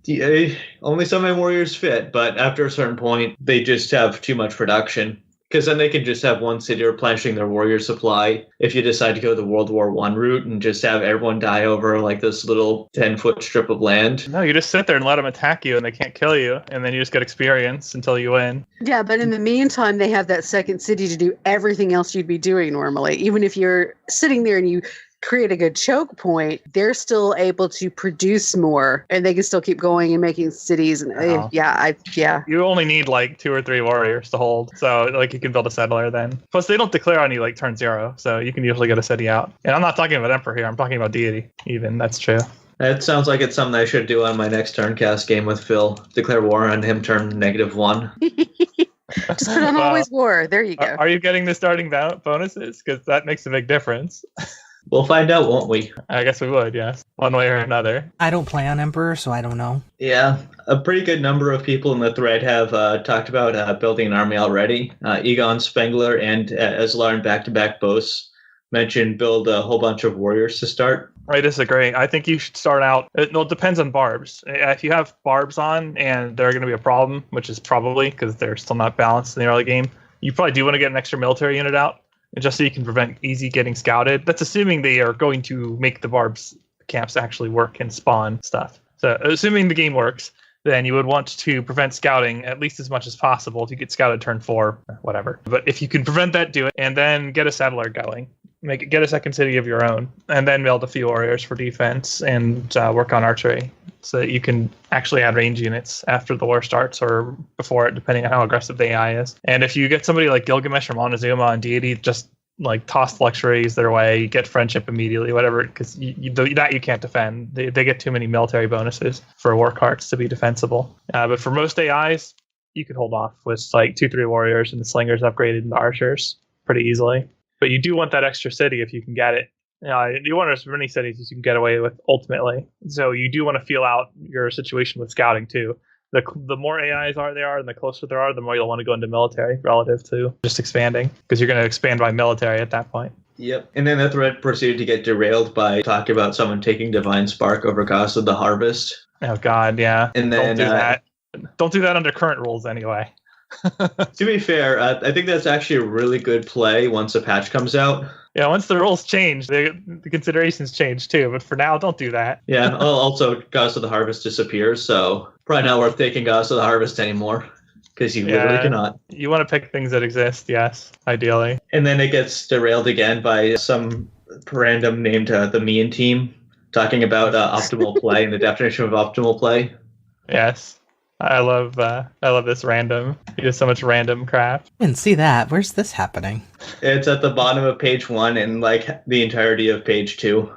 only some of my warriors fit, but after a certain point, they just have too much production. Because then they can just have one city replenishing their warrior supply if you decide to go the World War I route and just have everyone die over like this little 10-foot strip of land. No, you just sit there and let them attack you and they can't kill you, and then you just get experience until you win. Yeah, but in the meantime, they have that second city to do everything else you'd be doing normally. Even if you're sitting there and you create a good choke point, they're still able to produce more, and they can still keep going and making cities. And Wow. yeah. You only need like 2 or 3 warriors to hold, so like you can build a settler then. Plus, they don't declare on you like turn 0, so you can usually get a city out. And I'm not talking about emperor here; I'm talking about deity. Even that's true. That sounds like it's something I should do on my next TurnCast game with Phil. Declare war on him, turn -1. Just put on Well, Always War. There you go. Are you getting the starting bonuses? Because that makes a big difference. We'll find out, won't we? I guess we would, yes. One way or another. I don't play on Emperor, so I don't know. Yeah, a pretty good number of people in the thread have talked about building an army already. Egon Spengler and Eslar in back-to-back posts mentioned build a whole bunch of warriors to start. I disagree. I think you should start out. It depends on barbs. If you have barbs on and they're going to be a problem, which is probably because they're still not balanced in the early game, you probably do want to get an extra military unit out, just so you can prevent easy getting scouted. That's assuming they are going to make the barbs camps actually work and spawn stuff. So assuming the game works, then you would want to prevent scouting at least as much as possible to get scouted turn 4, whatever. But if you can prevent that, do it, and then get a settler going. Get a second city of your own, and then build a few warriors for defense and work on archery, so that you can actually add range units after the war starts or before it, depending on how aggressive the AI is. And if you get somebody like Gilgamesh or Montezuma on deity, just like toss luxuries their way, get friendship immediately, whatever, because that you can't defend. They get too many military bonuses for war cards to be defensible. But for most AIs, you could hold off with like 2-3 warriors and the slingers upgraded into archers pretty easily. But you do want that extra city if you can get it. You want as many cities as you can get away with ultimately. So you do want to feel out your situation with scouting too. The more AIs there are and the closer there are, the more you'll want to go into military relative to just expanding, because you're going to expand by military at that point. Yep. And then the thread proceeded to get derailed by talking about someone taking Divine Spark over Gods of the Harvest. Oh God, yeah. And then don't do that. Don't do that under current rules anyway. To be fair, I think that's actually a really good play once a patch comes out. Yeah, once the rules change, the considerations change too. But for now, don't do that. Yeah, and also Gods of the Harvest disappears, so probably not worth taking Gods of the Harvest anymore, because you literally cannot. You want to pick things that exist, yes, ideally. And then it gets derailed again by some random named TheMeInTeam talking about optimal play and the definition of optimal play. Yes. I love this random. He does so much random crap. I didn't see that. Where's this happening? It's at the bottom of page 1 and like the entirety of page 2.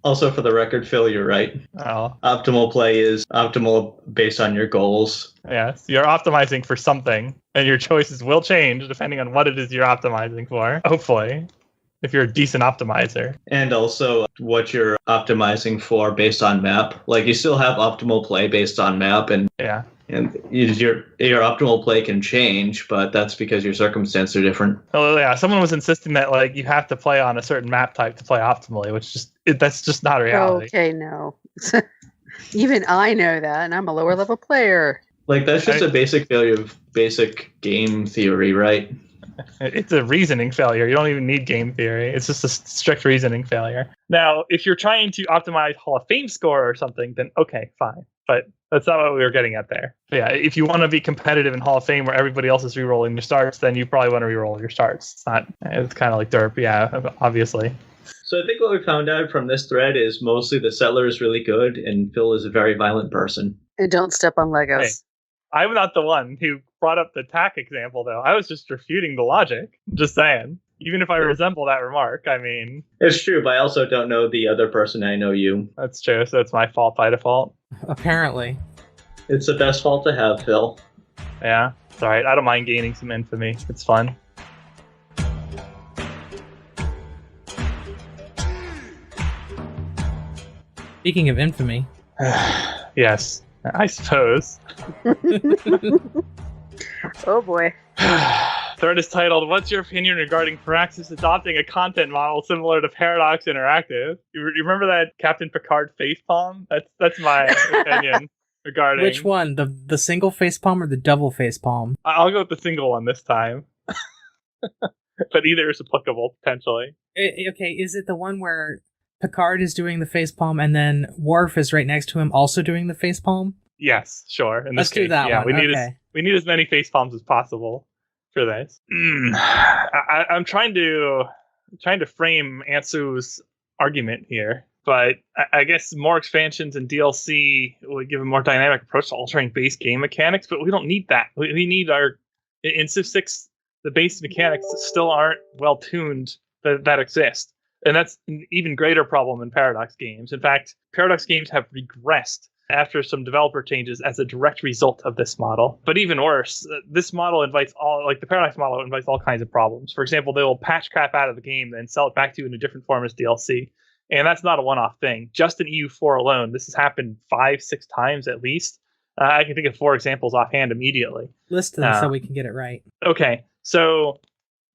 Also, for the record, Phil, you're right. Oh. Optimal play is optimal based on your goals. Yes, you're optimizing for something, and your choices will change depending on what it is you're optimizing for. Hopefully. If you're a decent optimizer. And also what you're optimizing for based on map. Like, you still have optimal play based on map, and yeah, and your optimal play can change, but that's because your circumstances are different. Oh yeah, someone was insisting that like you have to play on a certain map type to play optimally, which that's just not reality. Okay, no. Even I know that, and I'm a lower level player. Like, that's just a basic failure of basic game theory, right? It's a reasoning failure. You don't even need game theory. It's just a strict reasoning failure. Now, if you're trying to optimize Hall of Fame score or something, then okay, fine. But that's not what we were getting at there. But yeah, if you want to be competitive in Hall of Fame where everybody else is re-rolling their starts, then you probably want to re-roll your starts. It's kind of like derp, yeah, obviously. So I think what we found out from this thread is mostly the settler is really good and Phil is a very violent person. And don't step on Legos. Hey, I'm not the one who brought up the attack example, though. I was just refuting the logic. Just saying. Even if I resemble that remark, I mean... It's true, but I also don't know the other person. I know you. That's true, so it's my fault by default. Apparently. It's the best fault to have, Phil. Yeah, it's alright. I don't mind gaining some infamy. It's fun. Speaking of infamy. Yes, I suppose. Oh boy. Thread is titled, "What's your opinion regarding Firaxis adopting a content model similar to Paradox Interactive?" You remember that Captain Picard facepalm? That's my opinion regarding... Which one? The single facepalm or the double facepalm? I'll go with the single one this time. But either is applicable, potentially. Okay, is it the one where Picard is doing the facepalm and then Worf is right next to him also doing the facepalm? Yes, sure. In this Let's case, do that yeah, one. We need as many facepalms as possible for this. I'm trying to frame Ansu's argument here, but I guess more expansions and DLC would give a more dynamic approach to altering base game mechanics, but we don't need that. We need in Civ 6, the base mechanics still aren't well tuned that exist. And that's an even greater problem in Paradox games. In fact, Paradox games have regressed after some developer changes as a direct result of this model. But even worse, this model invites the Paradox model invites all kinds of problems. For example, they will patch crap out of the game and sell it back to you in a different form as DLC. And that's not a one-off thing. Just in EU4 alone, this has happened 5-6 times at least. I can think of 4 examples offhand immediately. List them so we can get it right. Okay, so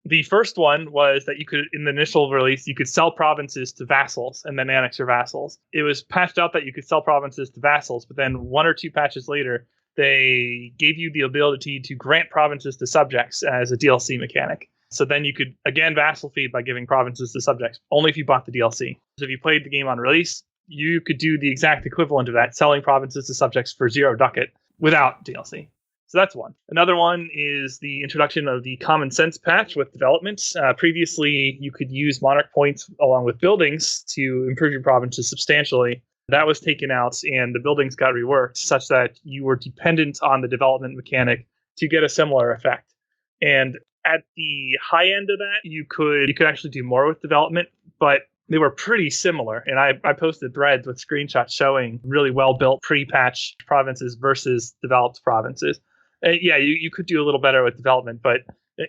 the first one was that you could, in the initial release, you could sell provinces to vassals and then annex your vassals. It was patched out that you could sell provinces to vassals, but then 1 or 2 patches later, they gave you the ability to grant provinces to subjects as a DLC mechanic. So then you could, again, vassal feed by giving provinces to subjects, only if you bought the DLC. So if you played the game on release, you could do the exact equivalent of that, selling provinces to subjects for 0 ducat without DLC. So that's one. Another one is the introduction of the common sense patch with developments. Previously, you could use monarch points along with buildings to improve your provinces substantially. That was taken out, and the buildings got reworked such that you were dependent on the development mechanic to get a similar effect. And at the high end of that, you could actually do more with development, but they were pretty similar. And I posted threads with screenshots showing really well-built pre-patch provinces versus developed provinces. Yeah, you could do a little better with development, but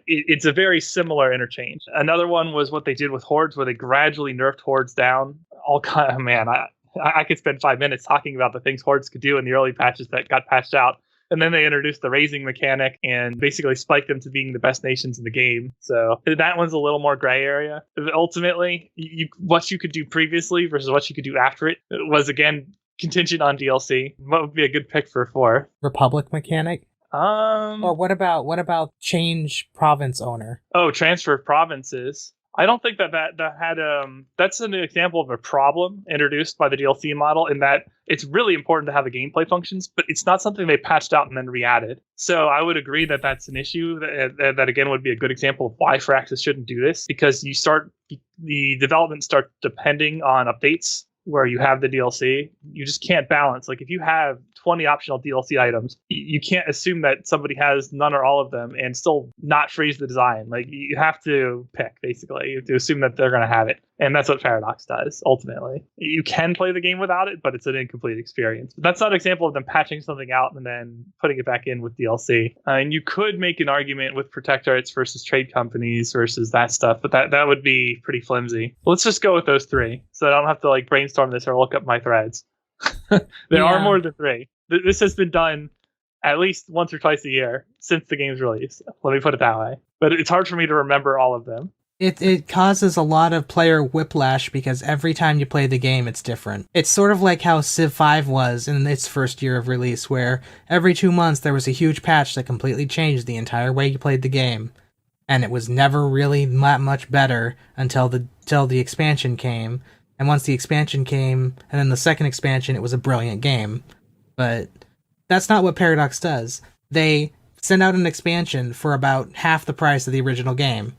it's a very similar interchange. Another one was what they did with hordes, where they gradually nerfed hordes down. I could spend 5 minutes talking about the things hordes could do in the early patches that got patched out. And then they introduced the raising mechanic and basically spiked them to being the best nations in the game. So that one's a little more gray area. Ultimately, what you could do previously versus what you could do after it was, again, contingent on DLC. What would be a good pick for 4? Republic mechanic? Or what about change province owner? Oh, transfer of provinces. I don't think that had that's an example of a problem introduced by the DLC model, in that it's really important to have the gameplay functions, but it's not something they patched out and then re-added. So I would agree that that's an issue that again would be a good example of why Firaxis shouldn't do this, because the development starts depending on updates where you have the DLC. You just can't balance. Like if you have 20 optional DLC items, you can't assume that somebody has none or all of them and still not freeze the design. Like you have to pick, basically. You have to assume that they're going to have it. And that's what Paradox does, ultimately. You can play the game without it, but it's an incomplete experience. But that's not an example of them patching something out and then putting it back in with DLC. And you could make an argument with protectorates versus trade companies versus that stuff, but that would be pretty flimsy. Let's just go with those 3, so I don't have to brainstorm this or look up my threads. There are more than 3. This has been done at least once or twice a year since the game's release. Let me put it that way. But it's hard for me to remember all of them. It causes a lot of player whiplash because every time you play the game, it's different. It's sort of like how Civ 5 was in its first year of release, where every 2 months there was a huge patch that completely changed the entire way you played the game. And it was never really that much better until the expansion came. And once the expansion came, and then the second expansion, it was a brilliant game. But that's not what Paradox does. They send out an expansion for about half the price of the original game.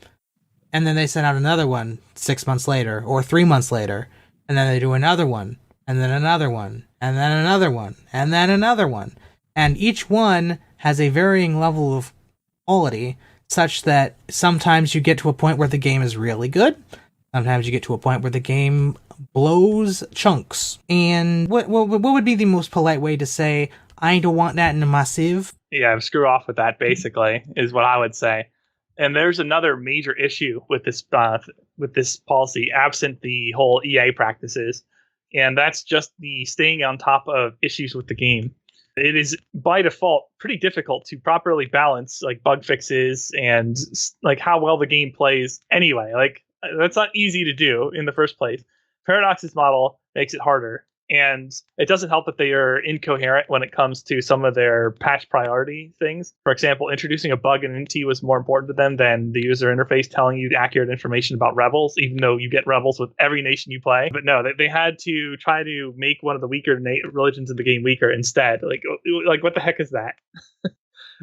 And then they send out another one 6 months later, or 3 months later. And then they do another one, and then another one, and then another one, and then another one. And each one has a varying level of quality, such that sometimes you get to a point where the game is really good. Sometimes you get to a point where the game blows chunks. And what would be the most polite way to say, I don't want that in my Civ? Yeah, screw off with that, basically, is what I would say. And there's another major issue with this policy, absent the whole EA practices, and that's just the staying on top of issues with the game. It is by default pretty difficult to properly balance bug fixes and how well the game plays anyway. That's not easy to do in the first place. Paradox's model makes it harder. And it doesn't help that they are incoherent when it comes to some of their patch priority things. For example, introducing a bug in NT was more important to them than the user interface telling you accurate information about rebels, even though you get rebels with every nation you play. But no, they had to try to make one of the weaker religions in the game weaker instead. What the heck is that?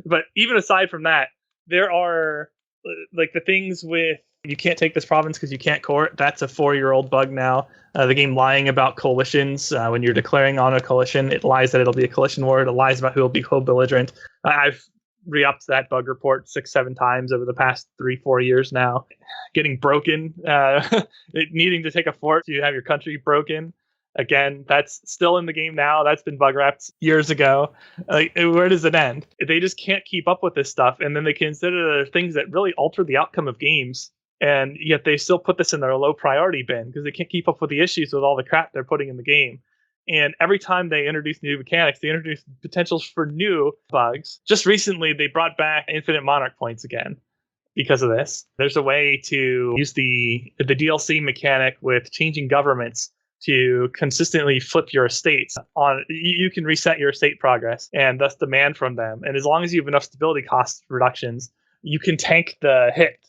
But even aside from that, there are the things with you can't take this province because you can't core it. That's a 4-year-old bug now. The game lying about coalitions. When you're declaring on a coalition, it lies that it'll be a coalition war. It lies about who will be co-belligerent. I've re-upped that bug report 6-7 times over the past 3-4 years now. Getting broken, needing to take a fort to have your country broken. Again, that's still in the game now. That's been bug wrapped years ago. Like, where does it end? They just can't keep up with this stuff, and then they consider things that really alter the outcome of games, and yet they still put this in their low priority bin because they can't keep up with the issues with all the crap they're putting in the game. And every time they introduce new mechanics, they introduce potentials for new bugs. Just recently, they brought back infinite monarch points again because of this. There's a way to use the DLC mechanic with changing governments to consistently flip your estates on. You can reset your estate progress and thus demand from them. And as long as you have enough stability cost reductions, you can tank the hit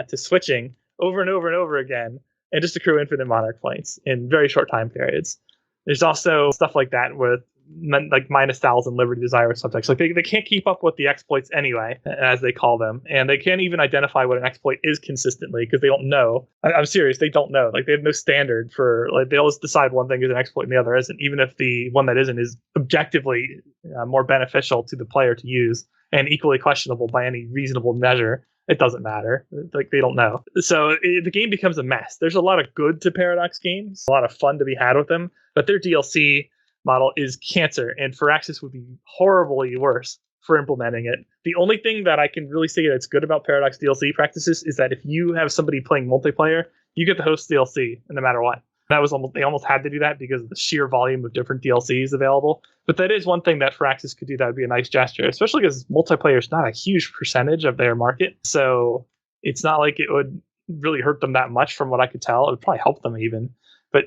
to switching over and over and over again and just accrue infinite monarch points in very short time periods. There's also stuff like that with like -1,000 Liberty Desire subjects. Like they can't keep up with the exploits anyway, as they call them, and they can't even identify what an exploit is consistently because they don't know. I'm serious, they don't know. Like they have no standard for, like, they'll just decide one thing is an exploit and the other isn't, even if the one that isn't is objectively more beneficial to the player to use and equally questionable by any reasonable measure. It doesn't matter. Like, they don't know. So the game becomes a mess. There's a lot of good to Paradox games, a lot of fun to be had with them, but their DLC model is cancer, and Firaxis would be horribly worse for implementing it. The only thing that I can really say that's good about Paradox DLC practices is that if you have somebody playing multiplayer, you get the host DLC no matter what. They almost had to do that because of the sheer volume of different DLCs available. But that is one thing that Firaxis could do that would be a nice gesture, especially because multiplayer is not a huge percentage of their market. So it's not like it would really hurt them that much from what I could tell. It would probably help them even. But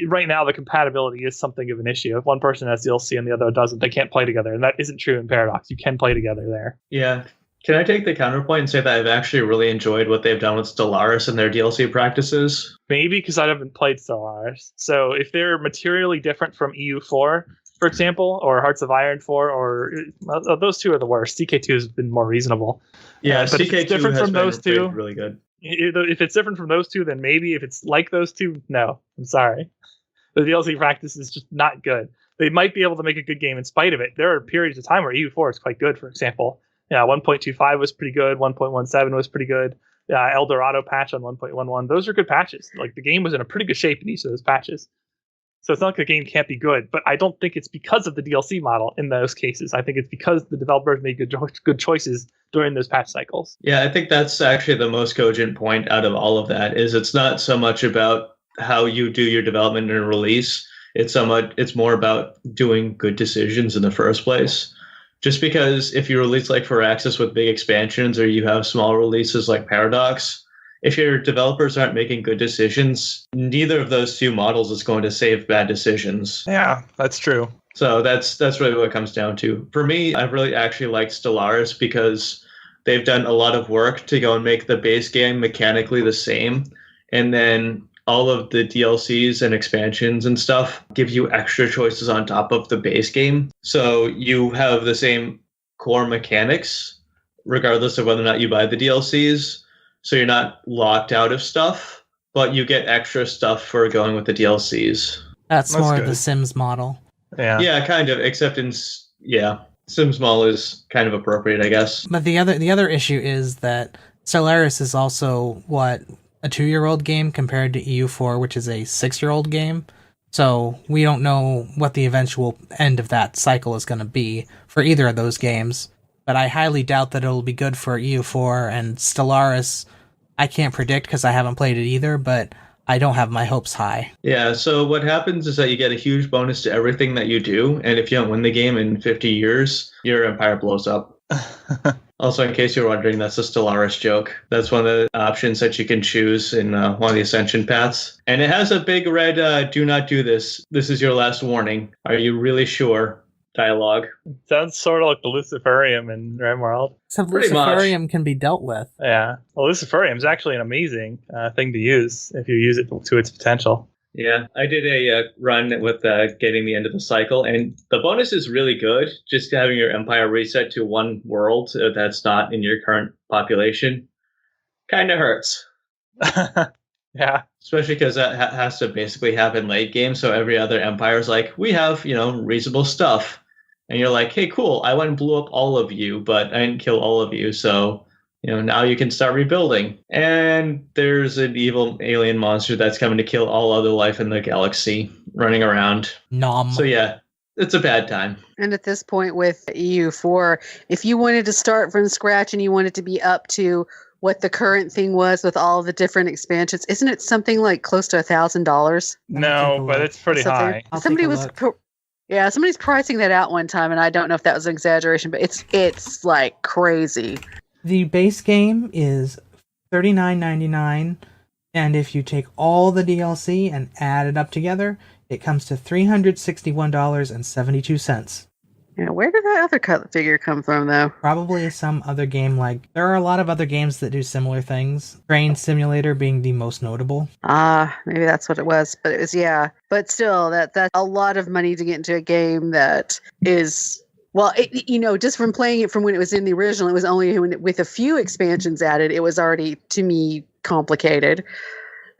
right now, the compatibility is something of an issue. If one person has DLC and the other doesn't, they can't play together. And that isn't true in Paradox. You can play together there. Yeah. Can I take the counterpoint and say that I've actually really enjoyed what they've done with Stellaris and their DLC practices? Maybe because I haven't played Stellaris. So if they're materially different from EU4, for example, or Hearts of Iron 4, or those two are the worst. CK2 has been more reasonable. Yeah, but if it's different from those two, really good. If it's different from those two, then maybe. If it's like those two, no. I'm sorry. The DLC practice is just not good. They might be able to make a good game in spite of it. There are periods of time where EU4 is quite good, for example. Yeah, 1.25 was pretty good. 1.17 was pretty good. El Dorado patch on 1.11. Those are good patches. Like, the game was in a pretty good shape in each of those patches. So it's not like the game can't be good, but I don't think it's because of the DLC model in those cases. I think it's because the developers made good choices during those patch cycles. Yeah, I think that's actually the most cogent point out of all of that, is it's not so much about how you do your development and release. It's more about doing good decisions in the first place. Just because if you release like Firaxis with big expansions, or you have small releases like Paradox, if your developers aren't making good decisions, neither of those two models is going to save bad decisions. Yeah, that's true. So that's really what it comes down to. For me, I've really actually liked Stellaris because they've done a lot of work to go and make the base game mechanically the same. And then all of the DLCs and expansions and stuff give you extra choices on top of the base game. So you have the same core mechanics, regardless of whether or not you buy the DLCs. So you're not locked out of stuff, but you get extra stuff for going with the DLCs. That's more good. The Sims model. Yeah, kind of, except Sims model is kind of appropriate, I guess. But the other issue is that Stellaris is also, a 2-year-old game compared to EU4, which is a 6-year-old game. So we don't know what the eventual end of that cycle is going to be for either of those games. But I highly doubt that it'll be good for EU4, and Stellaris, I can't predict because I haven't played it either, but I don't have my hopes high. Yeah, so what happens is that you get a huge bonus to everything that you do, and if you don't win the game in 50 years, your empire blows up. Also, in case you're wondering, that's a Stellaris joke. That's one of the options that you can choose in one of the Ascension paths. And it has a big red, do not do this. This is your last warning. Are you really sure? Dialogue. Sounds sort of like the Luciferium in Rimworld. So Luciferium can be dealt with. Yeah. Well, Luciferium is actually an amazing thing to use if you use it to its potential. Yeah, I did a run with getting the end of the cycle, and the bonus is really good. Just having your empire reset to one world that's not in your current population kind of hurts. Yeah. Especially because that has to basically happen late game, so every other empire is like, we have, reasonable stuff. And you're like, hey, cool, I went and blew up all of you, but I didn't kill all of you, so Now you can start rebuilding. And there's an evil alien monster that's coming to kill all other life in the galaxy running around. Nom. So yeah, it's a bad time. And at this point with EU4, if you wanted to start from scratch and you wanted to be up to what the current thing was with all the different expansions, isn't it something like close to $1,000? No, but it's pretty high. Somebody was, somebody's pricing that out one time, and I don't know if that was an exaggeration, but it's like crazy. The base game is $39.99, and if you take all the DLC and add it up together, it comes to $361.72. Yeah, where did that other figure come from, though? Probably some other game. Like, there are a lot of other games that do similar things. Train Simulator being the most notable. Maybe that's what it was. But it was, yeah. But still, that's a lot of money to get into a game that is... Well, just from playing it from when it was in the original, it was only with a few expansions added, it was already, to me, complicated.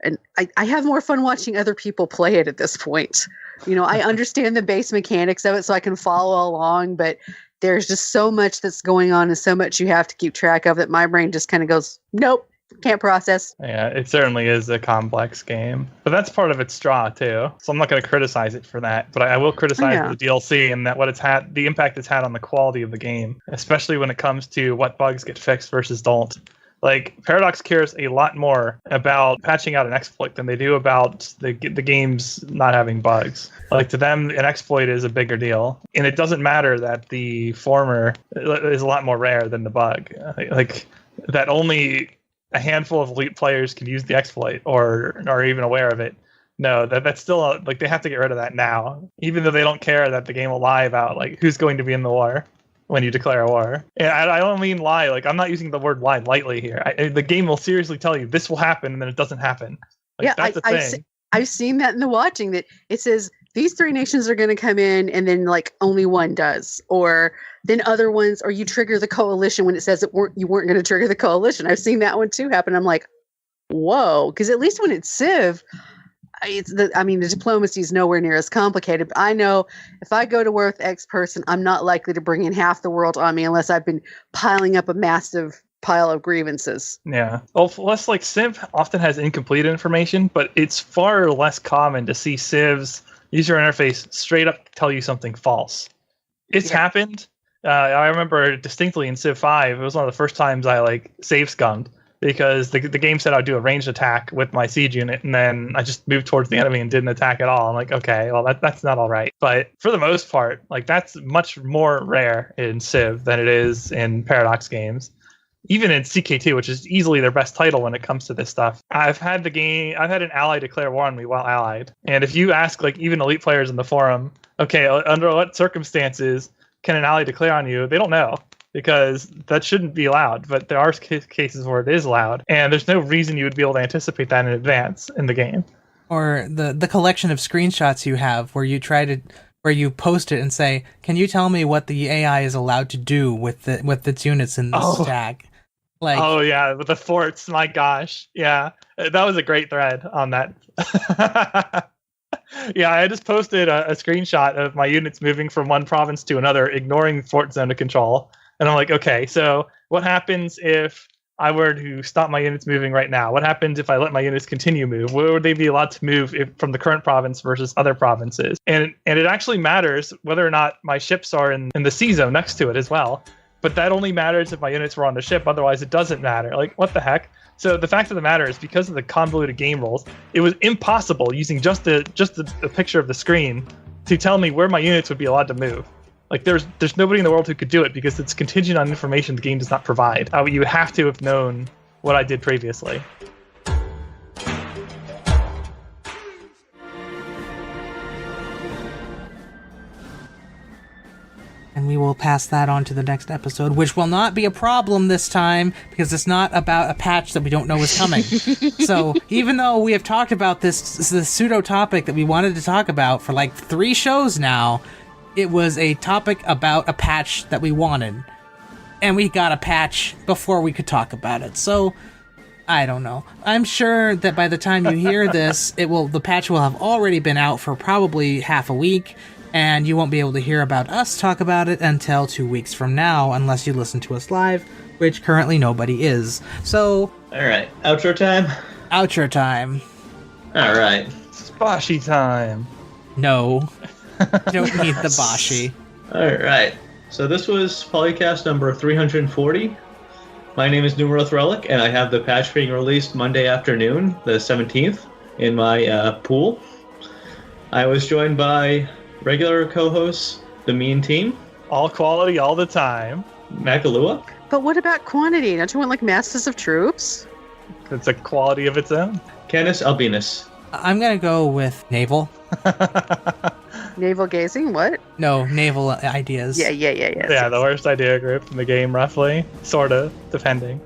And I have more fun watching other people play it at this point. I understand the base mechanics of it, so I can follow along, but there's just so much that's going on and so much you have to keep track of that my brain just kind of goes, nope, can't process. Yeah, it certainly is a complex game. But that's part of its draw, too. So I'm not going to criticize it for that. But I will criticize the DLC and that the impact it's had on the quality of the game, especially when it comes to what bugs get fixed versus don't. Like, Paradox cares a lot more about patching out an exploit than they do about the games not having bugs. Like, to them, an exploit is a bigger deal. And it doesn't matter that the former is a lot more rare than the bug. Like, that only a handful of elite players can use the exploit or are even aware of it. No, that's still, they have to get rid of that now. Even though they don't care that the game will lie about, who's going to be in the war when you declare a war. And I don't mean lie. I'm not using the word lie lightly here. The game will seriously tell you this will happen, and then it doesn't happen. That's a thing. I've seen that in the watching, that it says these 3 nations are going to come in, and then only one does, or then other ones, or you trigger the coalition when it says you weren't going to trigger the coalition. I've seen that one too happen. I'm like, whoa, because at least when it's Civ, the diplomacy is nowhere near as complicated. But I know if I go to war with X person, I'm not likely to bring in half the world on me unless I've been piling up a massive pile of grievances. Yeah. Well, less Civ often has incomplete information, but it's far less common to see Civ's user interface straight up tell you something false. It's happened. I remember distinctly in Civ 5, it was one of the first times I save scummed, because the game said I'd do a ranged attack with my siege unit, and then I just moved towards the enemy and didn't attack at all. I'm like, okay, well, that's not all right. But for the most part, that's much more rare in Civ than it is in Paradox games. Even in CK2, which is easily their best title when it comes to this stuff. I've had an ally declare war on me while allied. And if you ask even elite players in the forum, okay, under what circumstances can an ally declare on you? They don't know, because that shouldn't be allowed. But there are cases where it is allowed, and there's no reason you would be able to anticipate that in advance in the game. Or the collection of screenshots you have where you post it and say, can you tell me what the AI is allowed to do with its units in this stack? Oh yeah, with the forts, my gosh. Yeah, that was a great thread on that. Yeah, I just posted a screenshot of my units moving from one province to another, ignoring fort zone of control. And I'm like, okay, so what happens if I were to stop my units moving right now? What happens if I let my units continue move? Where would they be allowed to move from the current province versus other provinces? And it actually matters whether or not my ships are in the sea zone next to it as well. But that only matters if my units were on the ship. Otherwise, it doesn't matter. What the heck? So the fact of the matter is, because of the convoluted game rules, it was impossible using just a picture of the screen to tell me where my units would be allowed to move. There's nobody in the world who could do it, because it's contingent on information the game does not provide. You have to have known what I did previously. And we will pass that on to the next episode, which will not be a problem this time, because it's not about a patch that we don't know is coming. So even though we have talked about this pseudo topic that we wanted to talk about for 3 shows now, it was a topic about a patch that we wanted. And we got a patch before we could talk about it. So I don't know. I'm sure that by the time you hear this, the patch will have already been out for probably half a week. And you won't be able to hear about us talk about it until 2 weeks from now, unless you listen to us live, which currently nobody is. So, All right, outro time. outro time. All right. Spashy time. No. You don't need the Bashi. All right. So this was PolyCast number 340. My name is NewEarthRelic, and I have the patch being released Monday afternoon, the 17th, in my pool. I was joined by regular co-hosts, TheMeInTeam, All quality, all the time. Makahlua, But what about quantity? Don't you want like masses of troops? It's a quality of its own. CanusAlbinus. I'm going to go with naval. Navel gazing? What? No, naval ideas. Yeah. Yeah, the worst idea group in the game, roughly. Sorta, depending.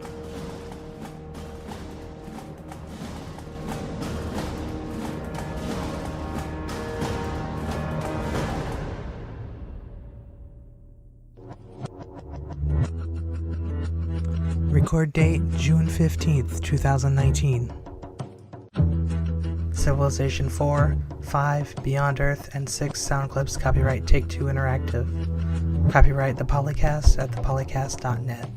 Record date June 15th, 2019. Civilization 4, 5, Beyond Earth, and 6 sound clips copyright Take-Two Interactive. Copyright the PolyCast at thepolycast.net.